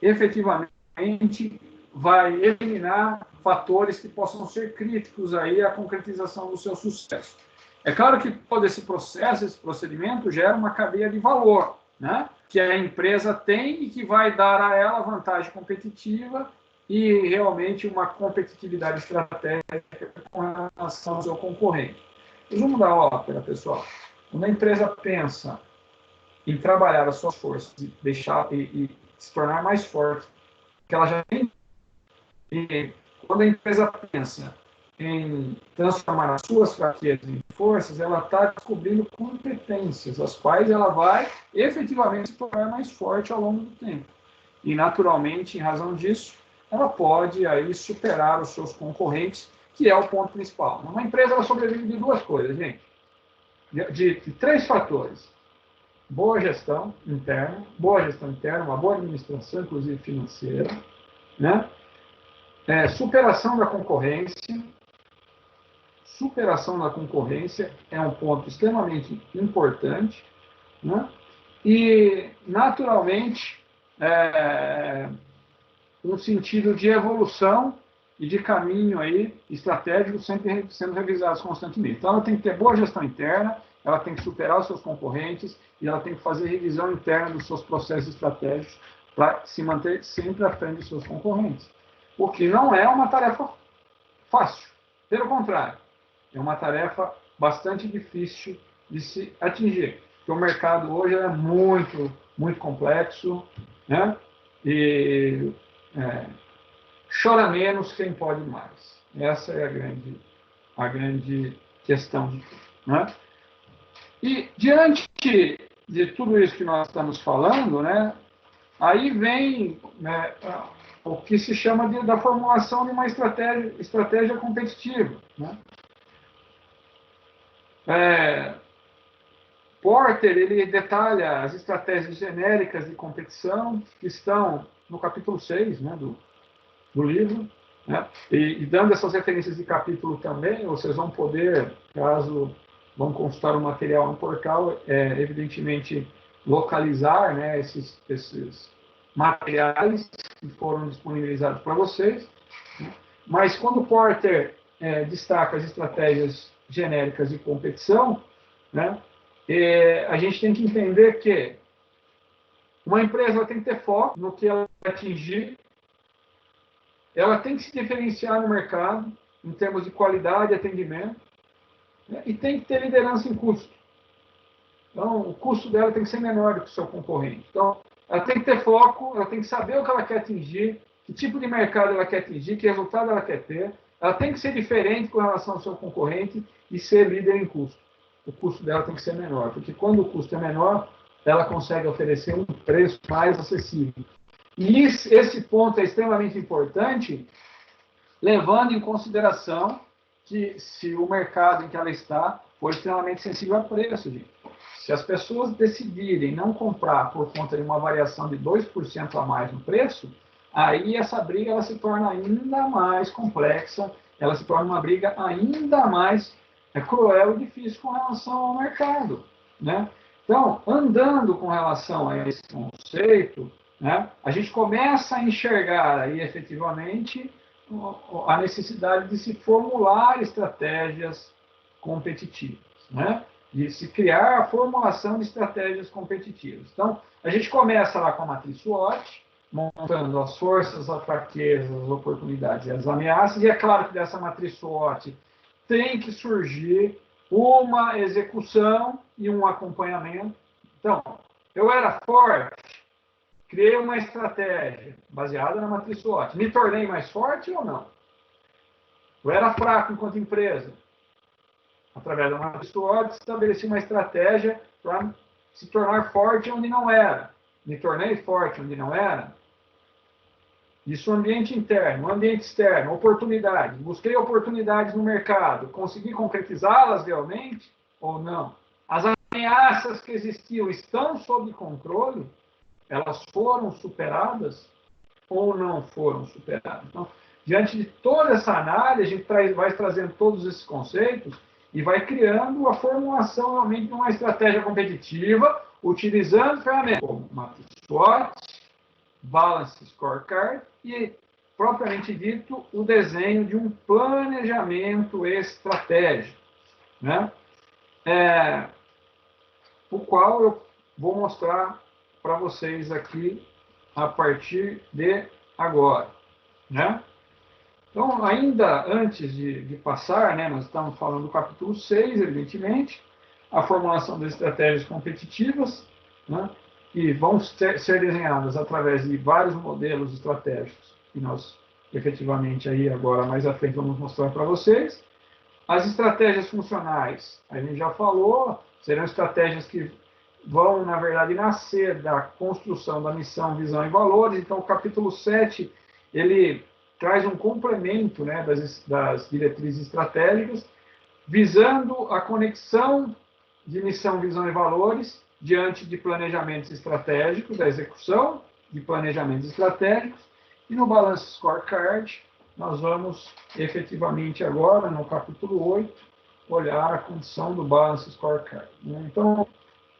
efetivamente, vai eliminar fatores que possam ser críticos aí à concretização do seu sucesso. É claro que todo esse processo, esse procedimento, gera uma cadeia de valor, né, que a empresa tem e que vai dar a ela vantagem competitiva e realmente uma competitividade estratégica com relação ao seu concorrente. Resumo da ópera, pessoal. Quando a empresa pensa em trabalhar as suas forças e se tornar mais forte, que ela já tem. E quando a empresa pensa em transformar as suas fraquezas em forças, ela está descobrindo competências, as quais ela vai efetivamente se tornar mais forte ao longo do tempo. E, naturalmente, em razão disso, ela pode aí superar os seus concorrentes, que é o ponto principal. Uma empresa ela sobrevive de duas coisas, gente. De três fatores. Boa gestão interna, uma boa administração, inclusive financeira, né? Superação da concorrência. Superação da concorrência é um ponto extremamente importante, né? E, naturalmente, um sentido de evolução e de caminho aí estratégico sempre sendo revisados constantemente. Então, ela tem que ter boa gestão interna, ela tem que superar os seus concorrentes e ela tem que fazer revisão interna dos seus processos estratégicos para se manter sempre à frente dos seus concorrentes. O que não é uma tarefa fácil. Pelo contrário, é uma tarefa bastante difícil de se atingir. Porque o mercado hoje é muito, muito complexo, né? E chora menos quem pode mais. Essa é a grande questão de tudo, né? E diante de tudo isso que nós estamos falando, né, aí vem, né, o que se chama da formulação de uma estratégia competitiva, né? Porter ele detalha as estratégias genéricas de competição que estão no capítulo 6, né, do livro, né? E dando essas referências de capítulo também, vocês vão poder, caso vão consultar o material no portal, evidentemente localizar, né, esses materiais que foram disponibilizados para vocês, né? Mas quando Porter destaca as estratégias genéricas de competição, né, a gente tem que entender que uma empresa tem que ter foco no que ela vai atingir, ela tem que se diferenciar no mercado em termos de qualidade e atendimento, né, e tem que ter liderança em custo. Então, o custo dela tem que ser menor do que o seu concorrente. Então, ela tem que ter foco, ela tem que saber o que ela quer atingir, que tipo de mercado ela quer atingir, que resultado ela quer ter. Ela tem que ser diferente com relação ao seu concorrente e ser líder em custo. O custo dela tem que ser menor, porque quando o custo é menor, ela consegue oferecer um preço mais acessível. E esse ponto é extremamente importante, levando em consideração que se o mercado em que ela está for extremamente sensível a preço, gente. Se as pessoas decidirem não comprar por conta de uma variação de 2% a mais no preço, aí essa briga ela se torna ainda mais complexa, ela se torna uma briga ainda mais cruel e difícil com relação ao mercado, né? Então, andando com relação a esse conceito, né, a gente começa a enxergar aí efetivamente a necessidade de se formular estratégias competitivas, né? De se criar a formulação de estratégias competitivas. Então, a gente começa lá com a matriz SWOT, montando as forças, as fraquezas, as oportunidades e as ameaças, e é claro que dessa matriz SWOT tem que surgir uma execução e um acompanhamento. Então, eu era forte, criei uma estratégia baseada na matriz SWOT. Me tornei mais forte ou não? Eu era fraco enquanto empresa. através da matriz SWOT, estabeleci uma estratégia para se tornar forte onde não era. Me tornei forte onde não era. Isso ambiente interno, ambiente externo, oportunidades. Busquei oportunidades no mercado. Consegui concretizá-las realmente ou não? As ameaças que existiam estão sob controle? Elas foram superadas ou não foram superadas? Então, diante de toda essa análise, a gente vai trazendo todos esses conceitos e vai criando a formulação realmente de uma estratégia competitiva, utilizando ferramentas como Matrix SWOT, Balance Scorecard e, propriamente dito, o desenho de um planejamento estratégico, né? O qual eu vou mostrar para vocês aqui a partir de agora, né? Então, ainda antes de passar, né, nós estamos falando do capítulo 6, evidentemente, a formulação das estratégias competitivas, né, que vão ser desenhadas através de vários modelos estratégicos, que nós, efetivamente, aí agora, mais à frente, vamos mostrar para vocês. As estratégias funcionais, a gente já falou, serão estratégias que vão, na verdade, nascer da construção da missão, visão e valores. Então, o capítulo 7, ele traz um complemento, né, das diretrizes estratégicas, visando a conexão de missão, visão e valores diante de planejamentos estratégicos, da execução de planejamentos estratégicos. E no Balance Scorecard, nós vamos efetivamente agora, no capítulo 8, olhar a condição do Balance Scorecard, né? Então,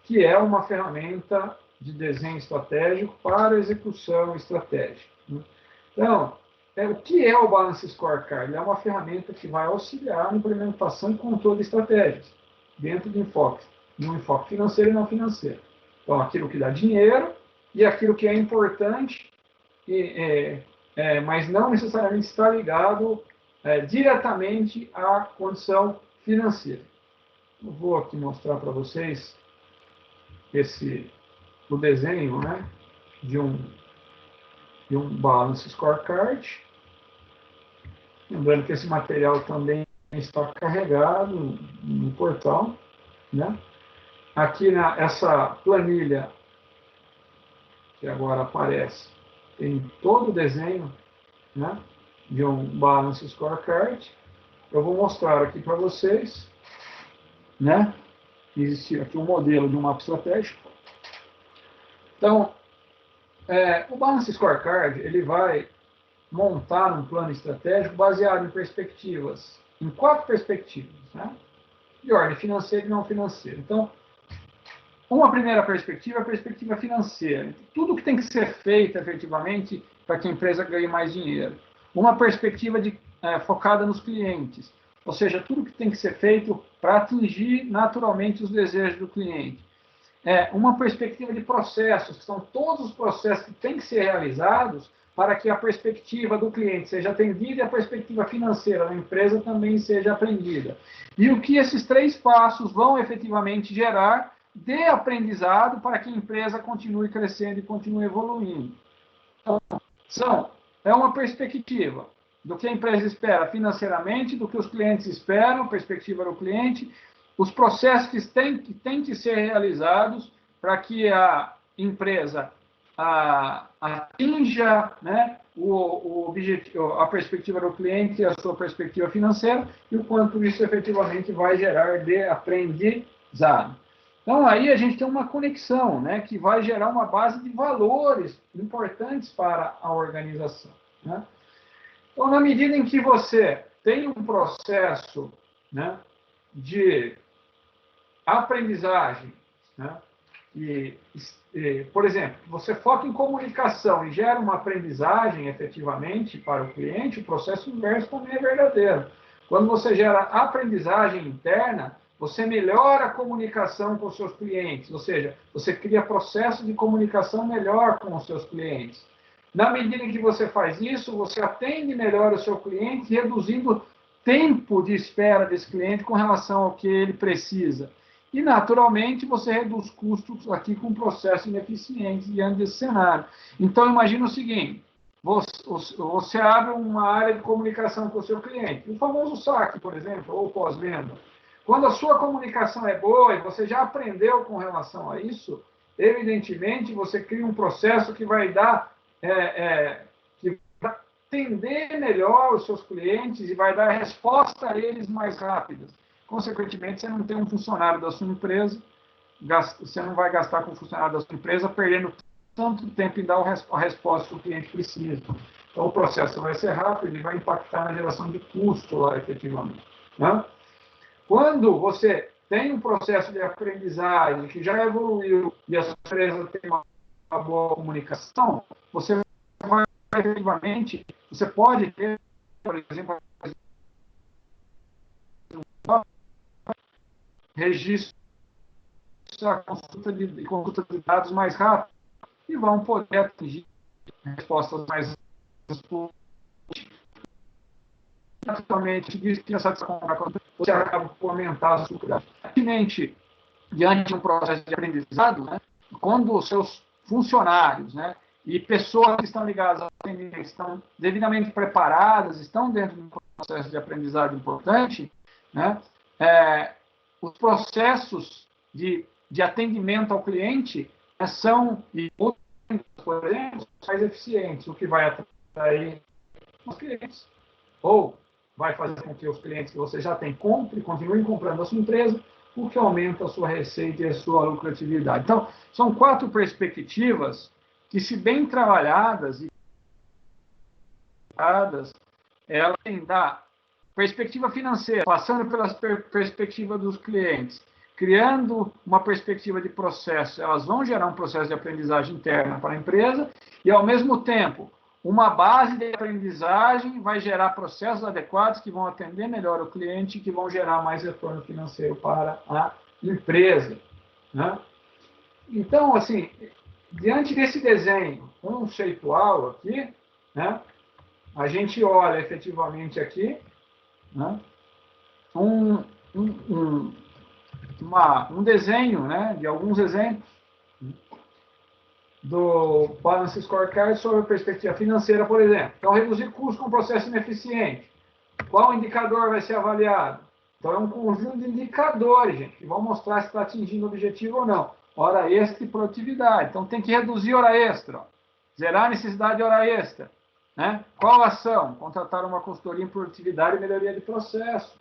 que é uma ferramenta de desenho estratégico para execução estratégica, né? Então, o que é o Balance Scorecard? É uma ferramenta que vai auxiliar na implementação e controle de estratégias, dentro de um enfoque financeiro e não financeiro. Então, aquilo que dá dinheiro e aquilo que é importante, mas não necessariamente está ligado diretamente à condição financeira. Eu vou aqui mostrar para vocês o desenho, né, de um Balance Scorecard. Lembrando que esse material também está carregado no portal, né? Aqui essa planilha que agora aparece, tem todo o desenho, né, de um Balance Scorecard. Eu vou mostrar aqui para vocês, né? Existe aqui um modelo de um mapa estratégico. Então, o Balance Scorecard, ele vai montar um plano estratégico baseado em perspectivas, em 4 perspectivas, né? De ordem financeira e não financeira. Então, uma primeira perspectiva é a perspectiva financeira. Tudo que tem que ser feito, efetivamente, para que a empresa ganhe mais dinheiro. Uma perspectiva focada nos clientes, ou seja, tudo que tem que ser feito para atingir naturalmente os desejos do cliente. Uma perspectiva de processos, que são todos os processos que têm que ser realizados para que a perspectiva do cliente seja atendida e a perspectiva financeira da empresa também seja atendida. E o que esses 3 passos vão efetivamente gerar de aprendizado para que a empresa continue crescendo e continue evoluindo. Então, é uma perspectiva do que a empresa espera financeiramente, do que os clientes esperam, perspectiva do cliente, os processos que têm que ser realizados para que a empresa atinja, né, o objetivo, a perspectiva do cliente e a sua perspectiva financeira, e o quanto isso efetivamente vai gerar de aprendizado. Então, aí a gente tem uma conexão, né, que vai gerar uma base de valores importantes para a organização, né? Então, na medida em que você tem um processo, né, de aprendizagem, né, por exemplo, você foca em comunicação e gera uma aprendizagem efetivamente para o cliente, o processo inverso também é verdadeiro. Quando você gera aprendizagem interna, você melhora a comunicação com os seus clientes, ou seja, você cria processo de comunicação melhor com os seus clientes. Na medida em que você faz isso, você atende melhor o seu cliente, reduzindo tempo de espera desse cliente com relação ao que ele precisa. E, naturalmente, você reduz custos aqui com processos ineficientes diante desse cenário. Então, imagina o seguinte, você abre uma área de comunicação com o seu cliente, o famoso saque, por exemplo, ou pós-venda. Quando a sua comunicação é boa e você já aprendeu com relação a isso, evidentemente você cria um processo que vai dar, que vai atender melhor os seus clientes e vai dar resposta a eles mais rápidas. Consequentemente, você não tem um funcionário da sua empresa, você não vai gastar com o funcionário da sua empresa perdendo tanto tempo em dar a resposta que o cliente precisa. Então, o processo vai ser rápido e vai impactar na geração de custo lá, efetivamente. Né? Quando você tem um processo de aprendizagem que já evoluiu e a sua empresa tem uma boa comunicação, você vai, efetivamente, você pode ter, por exemplo, registro a consulta de dados mais rápido e vão poder atingir respostas mais naturalmente diz que a satisfação você acaba por aumentar a sua pertinente diante de um processo de aprendizado, né, quando os seus funcionários, né, e pessoas que estão ligadas ao atendimento estão devidamente preparadas, estão dentro de um processo de aprendizado importante, né, os processos de atendimento ao cliente são, por exemplo, mais eficientes, o que vai atrair os clientes. Ou vai fazer com que os clientes que você já tem continuem comprando a sua empresa, o que aumenta a sua receita e a sua lucratividade. Então, são 4 perspectivas que, se bem trabalhadas e elas têm da perspectiva financeira, passando pela perspectiva dos clientes, criando uma perspectiva de processo, elas vão gerar um processo de aprendizagem interna para a empresa e, ao mesmo tempo, uma base de aprendizagem vai gerar processos adequados que vão atender melhor o cliente e que vão gerar mais retorno financeiro para a empresa. Né? Então, assim, diante desse desenho conceitual aqui, né, a gente olha efetivamente aqui, né, um desenho, né, de alguns exemplos do Balance Scorecard sobre a perspectiva financeira, por exemplo. Então, reduzir custos com processo ineficiente. Qual indicador vai ser avaliado? Então, é um conjunto de indicadores, gente, que vão mostrar se está atingindo o objetivo ou não. Hora extra e produtividade. Então, tem que reduzir hora extra. Ó. Zerar a necessidade de hora extra. Né? Qual ação? Contratar uma consultoria em produtividade e melhoria de processo.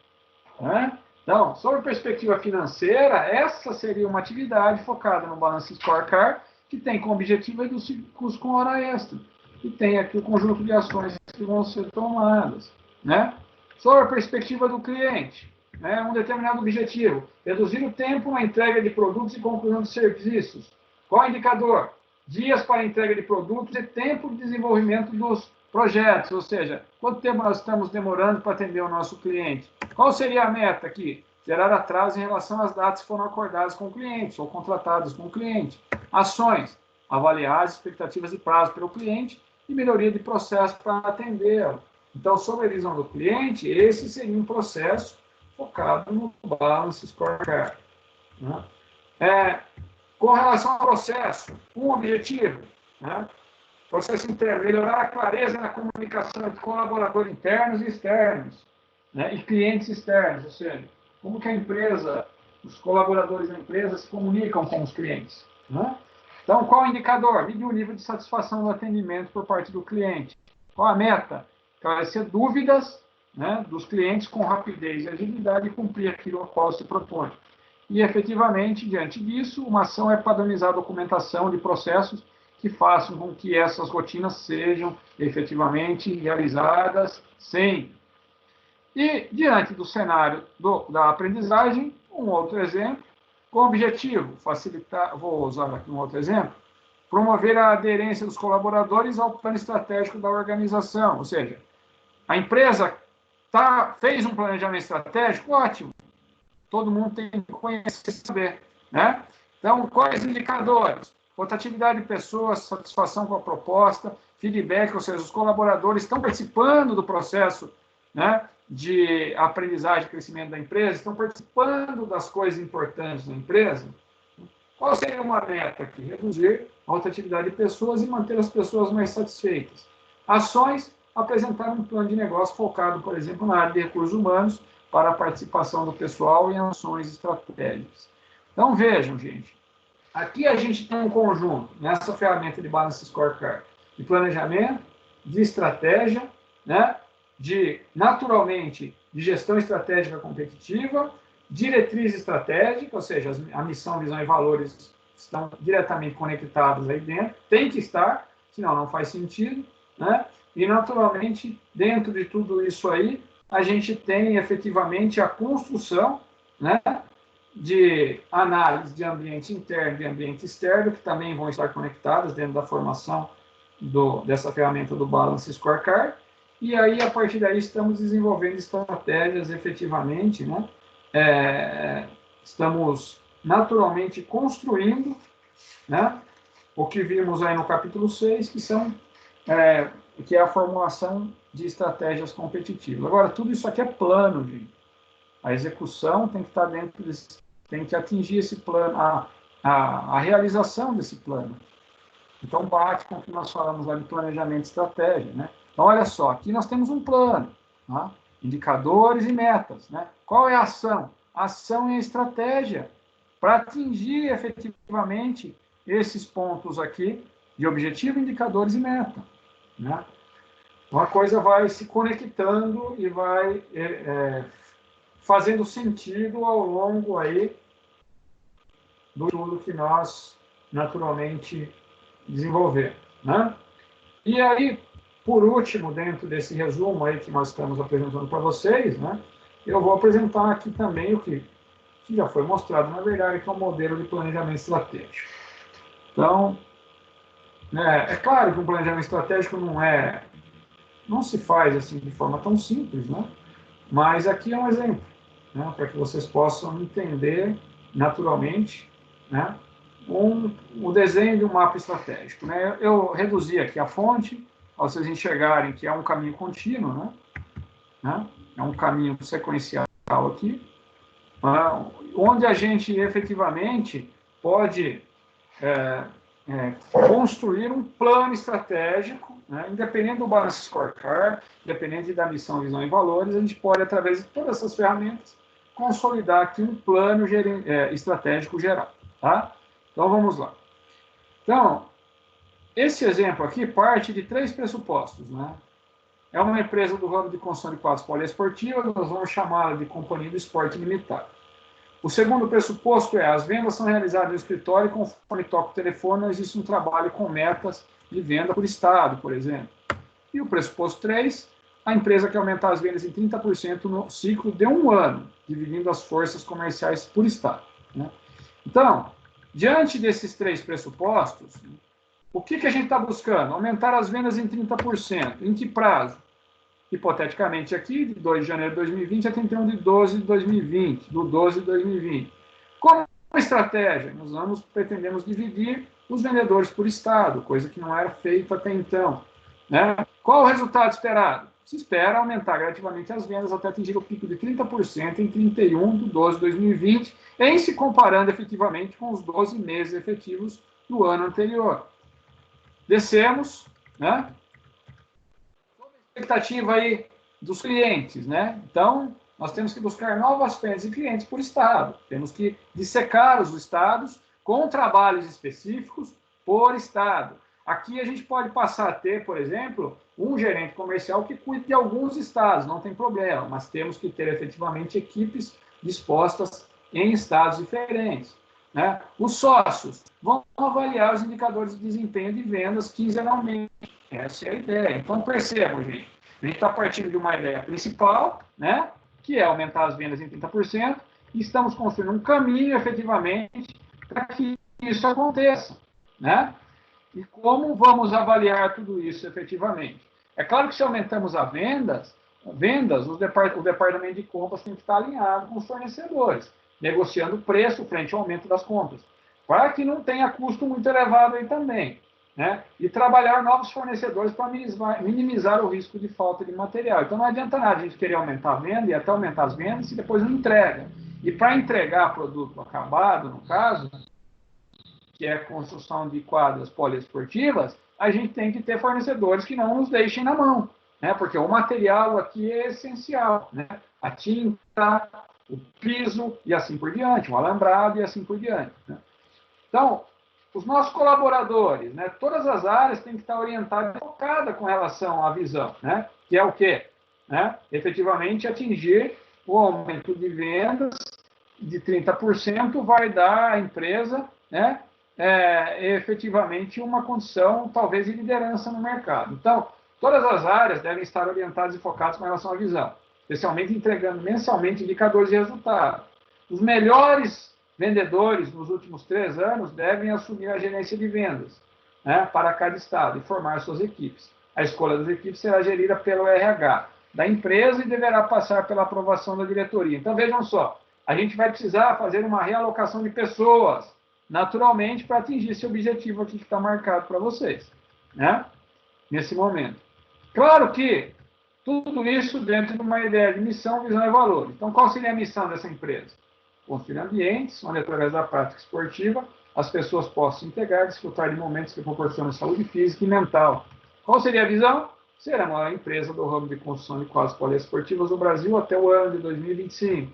Né? Então, sobre perspectiva financeira, essa seria uma atividade focada no Balance Scorecard, que tem como objetivo reduzir custos com hora extra. E tem aqui o conjunto de ações que vão ser tomadas. Né? Sobre a perspectiva do cliente, né? Um determinado objetivo, reduzir o tempo na entrega de produtos e conclusão de serviços. Qual indicador? Dias para entrega de produtos e tempo de desenvolvimento dos projetos, ou seja, quanto tempo nós estamos demorando para atender o nosso cliente. Qual seria a meta aqui? Gerar atraso em relação às datas que foram acordadas com o cliente ou contratadas com o cliente. Ações, avaliar as expectativas de prazo pelo cliente e melhoria de processo para atendê-lo. Então, sob a visão do cliente, esse seria um processo focado no Balance Scorecard. Né? Com relação ao processo, um objetivo, né? Processo interno, melhorar a clareza na comunicação entre colaboradores internos e externos, né? E clientes externos, ou seja, como que a empresa, os colaboradores da empresa se comunicam com os clientes. Né? Então, qual o indicador? Medir o nível de satisfação do atendimento por parte do cliente. Qual a meta? Esclarecer dúvidas, né, dos clientes com rapidez e agilidade e cumprir aquilo a qual se propõe. E, efetivamente, diante disso, uma ação é padronizar a documentação de processos que façam com que essas rotinas sejam efetivamente realizadas sempre. E, diante do cenário da aprendizagem, um outro exemplo, com o objetivo, facilitar, vou usar aqui um outro exemplo, promover a aderência dos colaboradores ao plano estratégico da organização, ou seja, a empresa fez um planejamento estratégico, ótimo, todo mundo tem que conhecer e saber. Né? Então, quais indicadores? Rotatividade de pessoas, satisfação com a proposta, feedback, ou seja, os colaboradores estão participando do processo, né, de aprendizagem e crescimento da empresa, estão participando das coisas importantes da empresa. Qual seria uma meta aqui? Reduzir a rotatividade de pessoas e manter as pessoas mais satisfeitas. Ações, apresentar um plano de negócio focado, por exemplo, na área de recursos humanos, para a participação do pessoal em ações estratégicas. Então, vejam, gente, aqui a gente tem um conjunto, nessa ferramenta de Balance Scorecard, de planejamento, de estratégia, né, naturalmente, de gestão estratégica competitiva, diretriz estratégica, ou seja, a missão, visão e valores estão diretamente conectados aí dentro, tem que estar, senão não faz sentido, né? E, naturalmente, dentro de tudo isso aí, a gente tem efetivamente a construção, né, de análise de ambiente interno e ambiente externo, que também vão estar conectadas dentro da formação dessa ferramenta do Balance Scorecard. E aí, a partir daí, estamos desenvolvendo estratégias efetivamente, né? Estamos naturalmente construindo, né, o que vimos aí no capítulo 6, que é a formulação de estratégias competitivas. Agora, tudo isso aqui é plano, gente. A execução tem que estar dentro tem que atingir esse plano, a realização desse plano. Então, bate com o que nós falamos lá de planejamento e estratégia, né? Então, olha só, aqui nós temos um plano, tá? Indicadores e metas, né? Qual é a ação? A ação é a estratégia para atingir efetivamente esses pontos aqui de objetivo, indicadores e meta, né? Uma coisa vai se conectando e vai fazendo sentido ao longo aí do tudo que nós naturalmente desenvolvemos, né? E aí, por último, dentro desse resumo aí que nós estamos apresentando para vocês, né, eu vou apresentar aqui também o que já foi mostrado, na verdade, que é um modelo de planejamento estratégico. Então, é claro que um planejamento estratégico não se faz assim de forma tão simples, né? Mas aqui é um exemplo, né, para que vocês possam entender naturalmente, né, o desenho de um mapa estratégico, né? Eu reduzi aqui a fonte, para vocês enxergarem que é um caminho contínuo, né? É um caminho sequencial aqui, onde a gente efetivamente pode construir um plano estratégico, né? Independente do Balance Scorecard, independente da missão, visão e valores, a gente pode, através de todas essas ferramentas, consolidar aqui um plano estratégico geral, tá? Então, vamos lá. Então, esse exemplo aqui parte de 3 pressupostos, né? É uma empresa do ramo de construção de quadros poliesportivas, nós vamos chamá-la de Companhia do Esporte Limitada. O segundo pressuposto é: as vendas são realizadas no escritório e conforme toca o telefone, não existe um trabalho com metas de venda por estado, por exemplo. E o pressuposto 3, a empresa quer aumentar as vendas em 30% no ciclo de 1 ano, dividindo as forças comerciais por estado, né? Então, diante desses 3 pressupostos, o que a gente está buscando? Aumentar as vendas em 30%. Em que prazo? Hipoteticamente aqui, de 2 de janeiro de 2020 a 31 de 12 de 2020, do 12 de 2020. Como estratégia? Nós pretendemos dividir os vendedores por estado, coisa que não era feita até então, né? Qual o resultado esperado? Se espera aumentar gradativamente as vendas até atingir o pico de 30% em 31 de 12 de 2020, em se comparando efetivamente com os 12 meses efetivos do ano anterior. Descemos, né? Expectativa aí dos clientes, né? Então, nós temos que buscar novas frentes de clientes por estado. Temos que dissecar os estados com trabalhos específicos por estado. Aqui a gente pode passar a ter, por exemplo, um gerente comercial que cuide de alguns estados, não tem problema, mas temos que ter efetivamente equipes dispostas em estados diferentes, né? Os sócios vão avaliar os indicadores de desempenho de vendas quinzenalmente. Essa é a ideia. Então, percebam, gente, a gente está partindo de uma ideia principal, né, que é aumentar as vendas em 30%, e estamos construindo um caminho, efetivamente, para que isso aconteça, né? E como vamos avaliar tudo isso efetivamente? É claro que se aumentamos as vendas, o departamento de compras tem que estar alinhado com os fornecedores, negociando o preço frente ao aumento das compras, para que não tenha custo muito elevado aí também, né? E trabalhar novos fornecedores para minimizar o risco de falta de material. Então, não adianta nada a gente querer aumentar a venda e até aumentar as vendas e depois não entrega. E para entregar produto acabado, no caso, que é a construção de quadras poliesportivas, a gente tem que ter fornecedores que não nos deixem na mão, né? Porque o material aqui é essencial, né? a tinta, o piso e assim por diante, o alambrado e assim por diante. Né? Então, os nossos colaboradores, né, todas as áreas têm que estar orientadas e focadas com relação à visão, né, que é o quê? Né? Efetivamente atingir o aumento de vendas de 30% vai dar à empresa, né, efetivamente uma condição, talvez, de liderança no mercado. Então, todas as áreas devem estar orientadas e focadas com relação à visão, especialmente entregando mensalmente indicadores de resultado. Os melhores vendedores nos últimos 3 anos devem assumir a gerência de vendas, né, para cada estado e formar suas equipes. A escolha das equipes será gerida pelo RH da empresa e deverá passar pela aprovação da diretoria. Então, vejam só, a gente vai precisar fazer uma realocação de pessoas, naturalmente, para atingir esse objetivo aqui que está marcado para vocês, né? Nesse momento. Claro que tudo isso dentro de uma ideia de missão, visão e valor. Então, qual seria a missão dessa empresa? Construir ambientes onde, através da prática esportiva, as pessoas possam se integrar e desfrutar de momentos que proporcionam saúde física e mental. Qual seria a visão? Ser a maior empresa do ramo de construção de quadras poliesportivas do Brasil até o ano de 2025.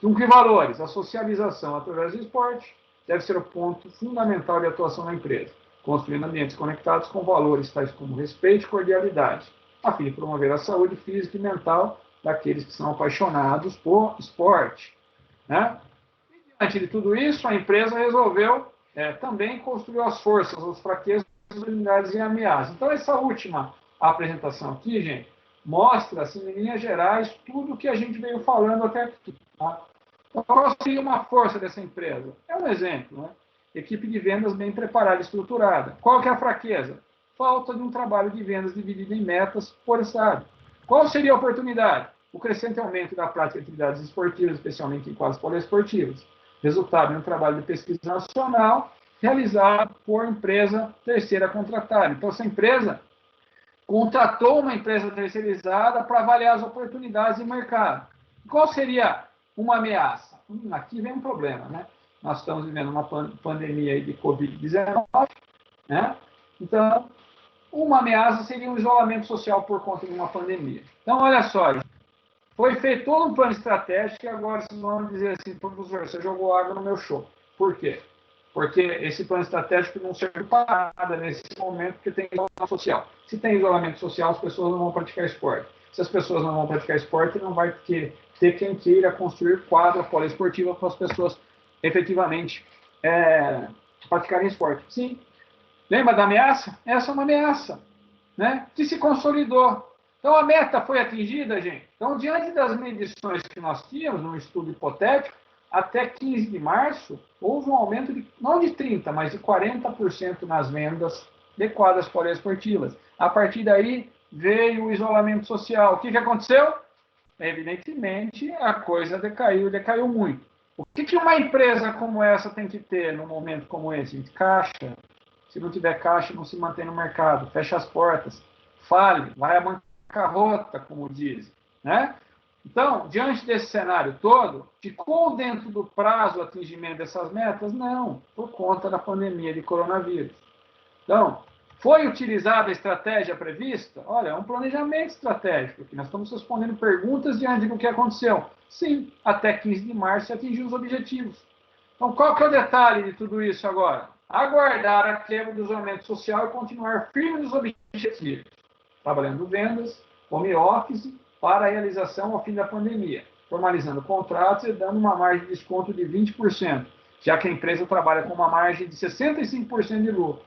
Com que valores? A socialização através do esporte deve ser o ponto fundamental de atuação da empresa, construindo ambientes conectados com valores tais como respeito e cordialidade, a fim de promover a saúde física e mental daqueles que são apaixonados por esporte. Né? E, diante de tudo isso, a empresa resolveu também construir as forças, as fraquezas, as oportunidades e ameaças. Então, essa última apresentação aqui, gente, mostra, assim, em linhas gerais, tudo o que a gente veio falando até aqui. Tá? Então, qual seria uma força dessa empresa? É um exemplo, né? Equipe de vendas bem preparada e estruturada. Qual que é a fraqueza? Falta de um trabalho de vendas dividido em metas por estado. Qual seria a oportunidade? O crescente aumento da prática de atividades esportivas, especialmente em quadras poliesportivas. Resultado de um trabalho de pesquisa nacional realizado por empresa terceira contratada. Então, essa empresa contratou uma empresa terceirizada para avaliar as oportunidades de mercado. Qual seria uma ameaça? Aqui vem um problema, né? Nós estamos vivendo uma pandemia de Covid-19, né? Então, uma ameaça seria um isolamento social por conta de uma pandemia. Então, olha só, foi feito todo um plano estratégico e agora vocês vão dizer assim, professor, você jogou água no meu show. Por quê? Porque esse plano estratégico não serve para nada nesse momento, porque tem isolamento social. Se tem isolamento social, as pessoas não vão praticar esporte. Se as pessoas não vão praticar esporte, não vai ter quem queira construir quadra poliesportiva para as pessoas efetivamente praticarem esporte. Sim. Lembra da ameaça? Essa é uma ameaça, né? Que se consolidou. Então, a meta foi atingida, gente. Então, diante das medições que nós tínhamos, num estudo hipotético, até 15 de março, houve um aumento de, não de 30%, mas de 40% nas vendas de quadras poliesportivas. A partir daí, veio o isolamento social. O que aconteceu? Evidentemente, a coisa decaiu muito. O que uma empresa como essa tem que ter num momento como esse? Caixa. Se não tiver caixa, não se mantém no mercado. Fecha as portas. Fale. Vai à bancarrota, como dizem. Né? Então, diante desse cenário todo, ficou dentro do prazo o atingimento dessas metas? Não, por conta da pandemia de coronavírus. Então, foi utilizada a estratégia prevista? Olha, é um planejamento estratégico, que nós estamos respondendo perguntas diante do que aconteceu. Sim, até 15 de março se atingiu os objetivos. Então, qual que é o detalhe de tudo isso agora? Aguardar a quebra do isolamento social e continuar firme nos objetivos, trabalhando vendas, home office, para a realização ao fim da pandemia, formalizando contratos e dando uma margem de desconto de 20%, já que a empresa trabalha com uma margem de 65% de lucro.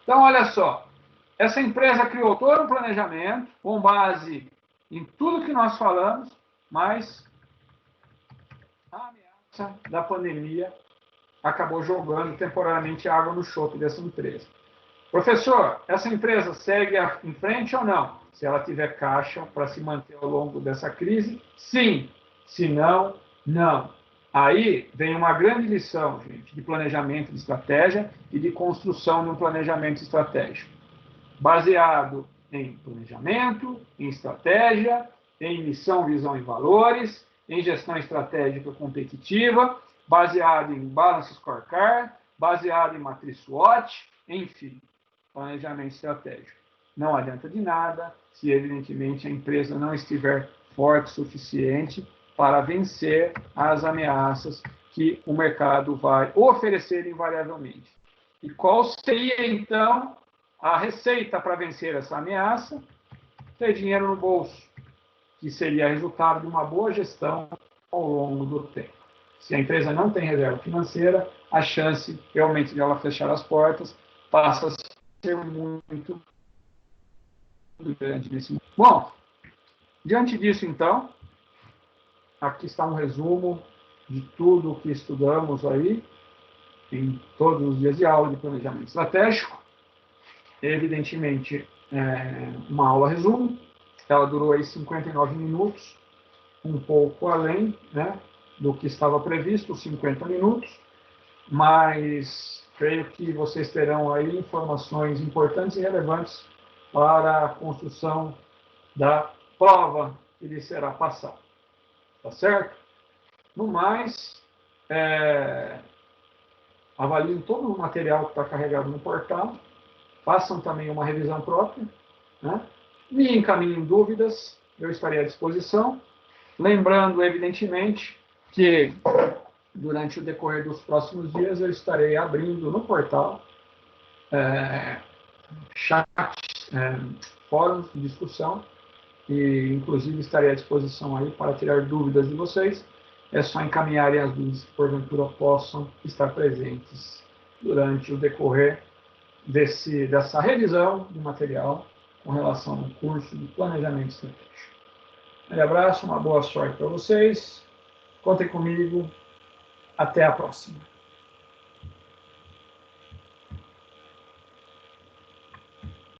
Então, olha só, essa empresa criou todo um planejamento com base em tudo que nós falamos, mas a ameaça da pandemia acabou jogando temporariamente água no chope dessa empresa. Professor, essa empresa segue em frente ou não? Se ela tiver caixa para se manter ao longo dessa crise, sim. Se não, não. Aí vem uma grande lição, gente, de planejamento de estratégia e de construção de um planejamento estratégico. Baseado em planejamento, em estratégia, em missão, visão e valores, em gestão estratégica competitiva, baseado em Balance Scorecard, baseado em matriz SWOT, enfim, planejamento estratégico. Não adianta de nada se, evidentemente, a empresa não estiver forte o suficiente para vencer as ameaças que o mercado vai oferecer invariavelmente. E qual seria, então, a receita para vencer essa ameaça? Ter dinheiro no bolso, que seria resultado de uma boa gestão ao longo do tempo. Se a empresa não tem reserva financeira, a chance realmente de ela fechar as portas passa a ser muito grande nesse momento. Bom, diante disso, então, aqui está um resumo de tudo o que estudamos aí, em todos os dias de aula de planejamento estratégico. Evidentemente, uma aula resumo, ela durou aí 59 minutos, um pouco além, né, do que estava previsto, 50 minutos, mas creio que vocês terão aí informações importantes e relevantes para a construção da prova que lhe será passada. Tá certo? No mais, avaliem todo o material que está carregado no portal, façam também uma revisão própria, né? Me encaminhem dúvidas, eu estarei à disposição. Lembrando, evidentemente, que durante o decorrer dos próximos dias eu estarei abrindo no portal chats, fóruns de discussão, e inclusive estarei à disposição aí para tirar dúvidas de vocês. É só encaminharem as dúvidas que porventura possam estar presentes durante o decorrer dessa revisão do material com relação ao curso de planejamento estratégico. Um abraço, uma boa sorte para vocês. Contem comigo. Até a próxima.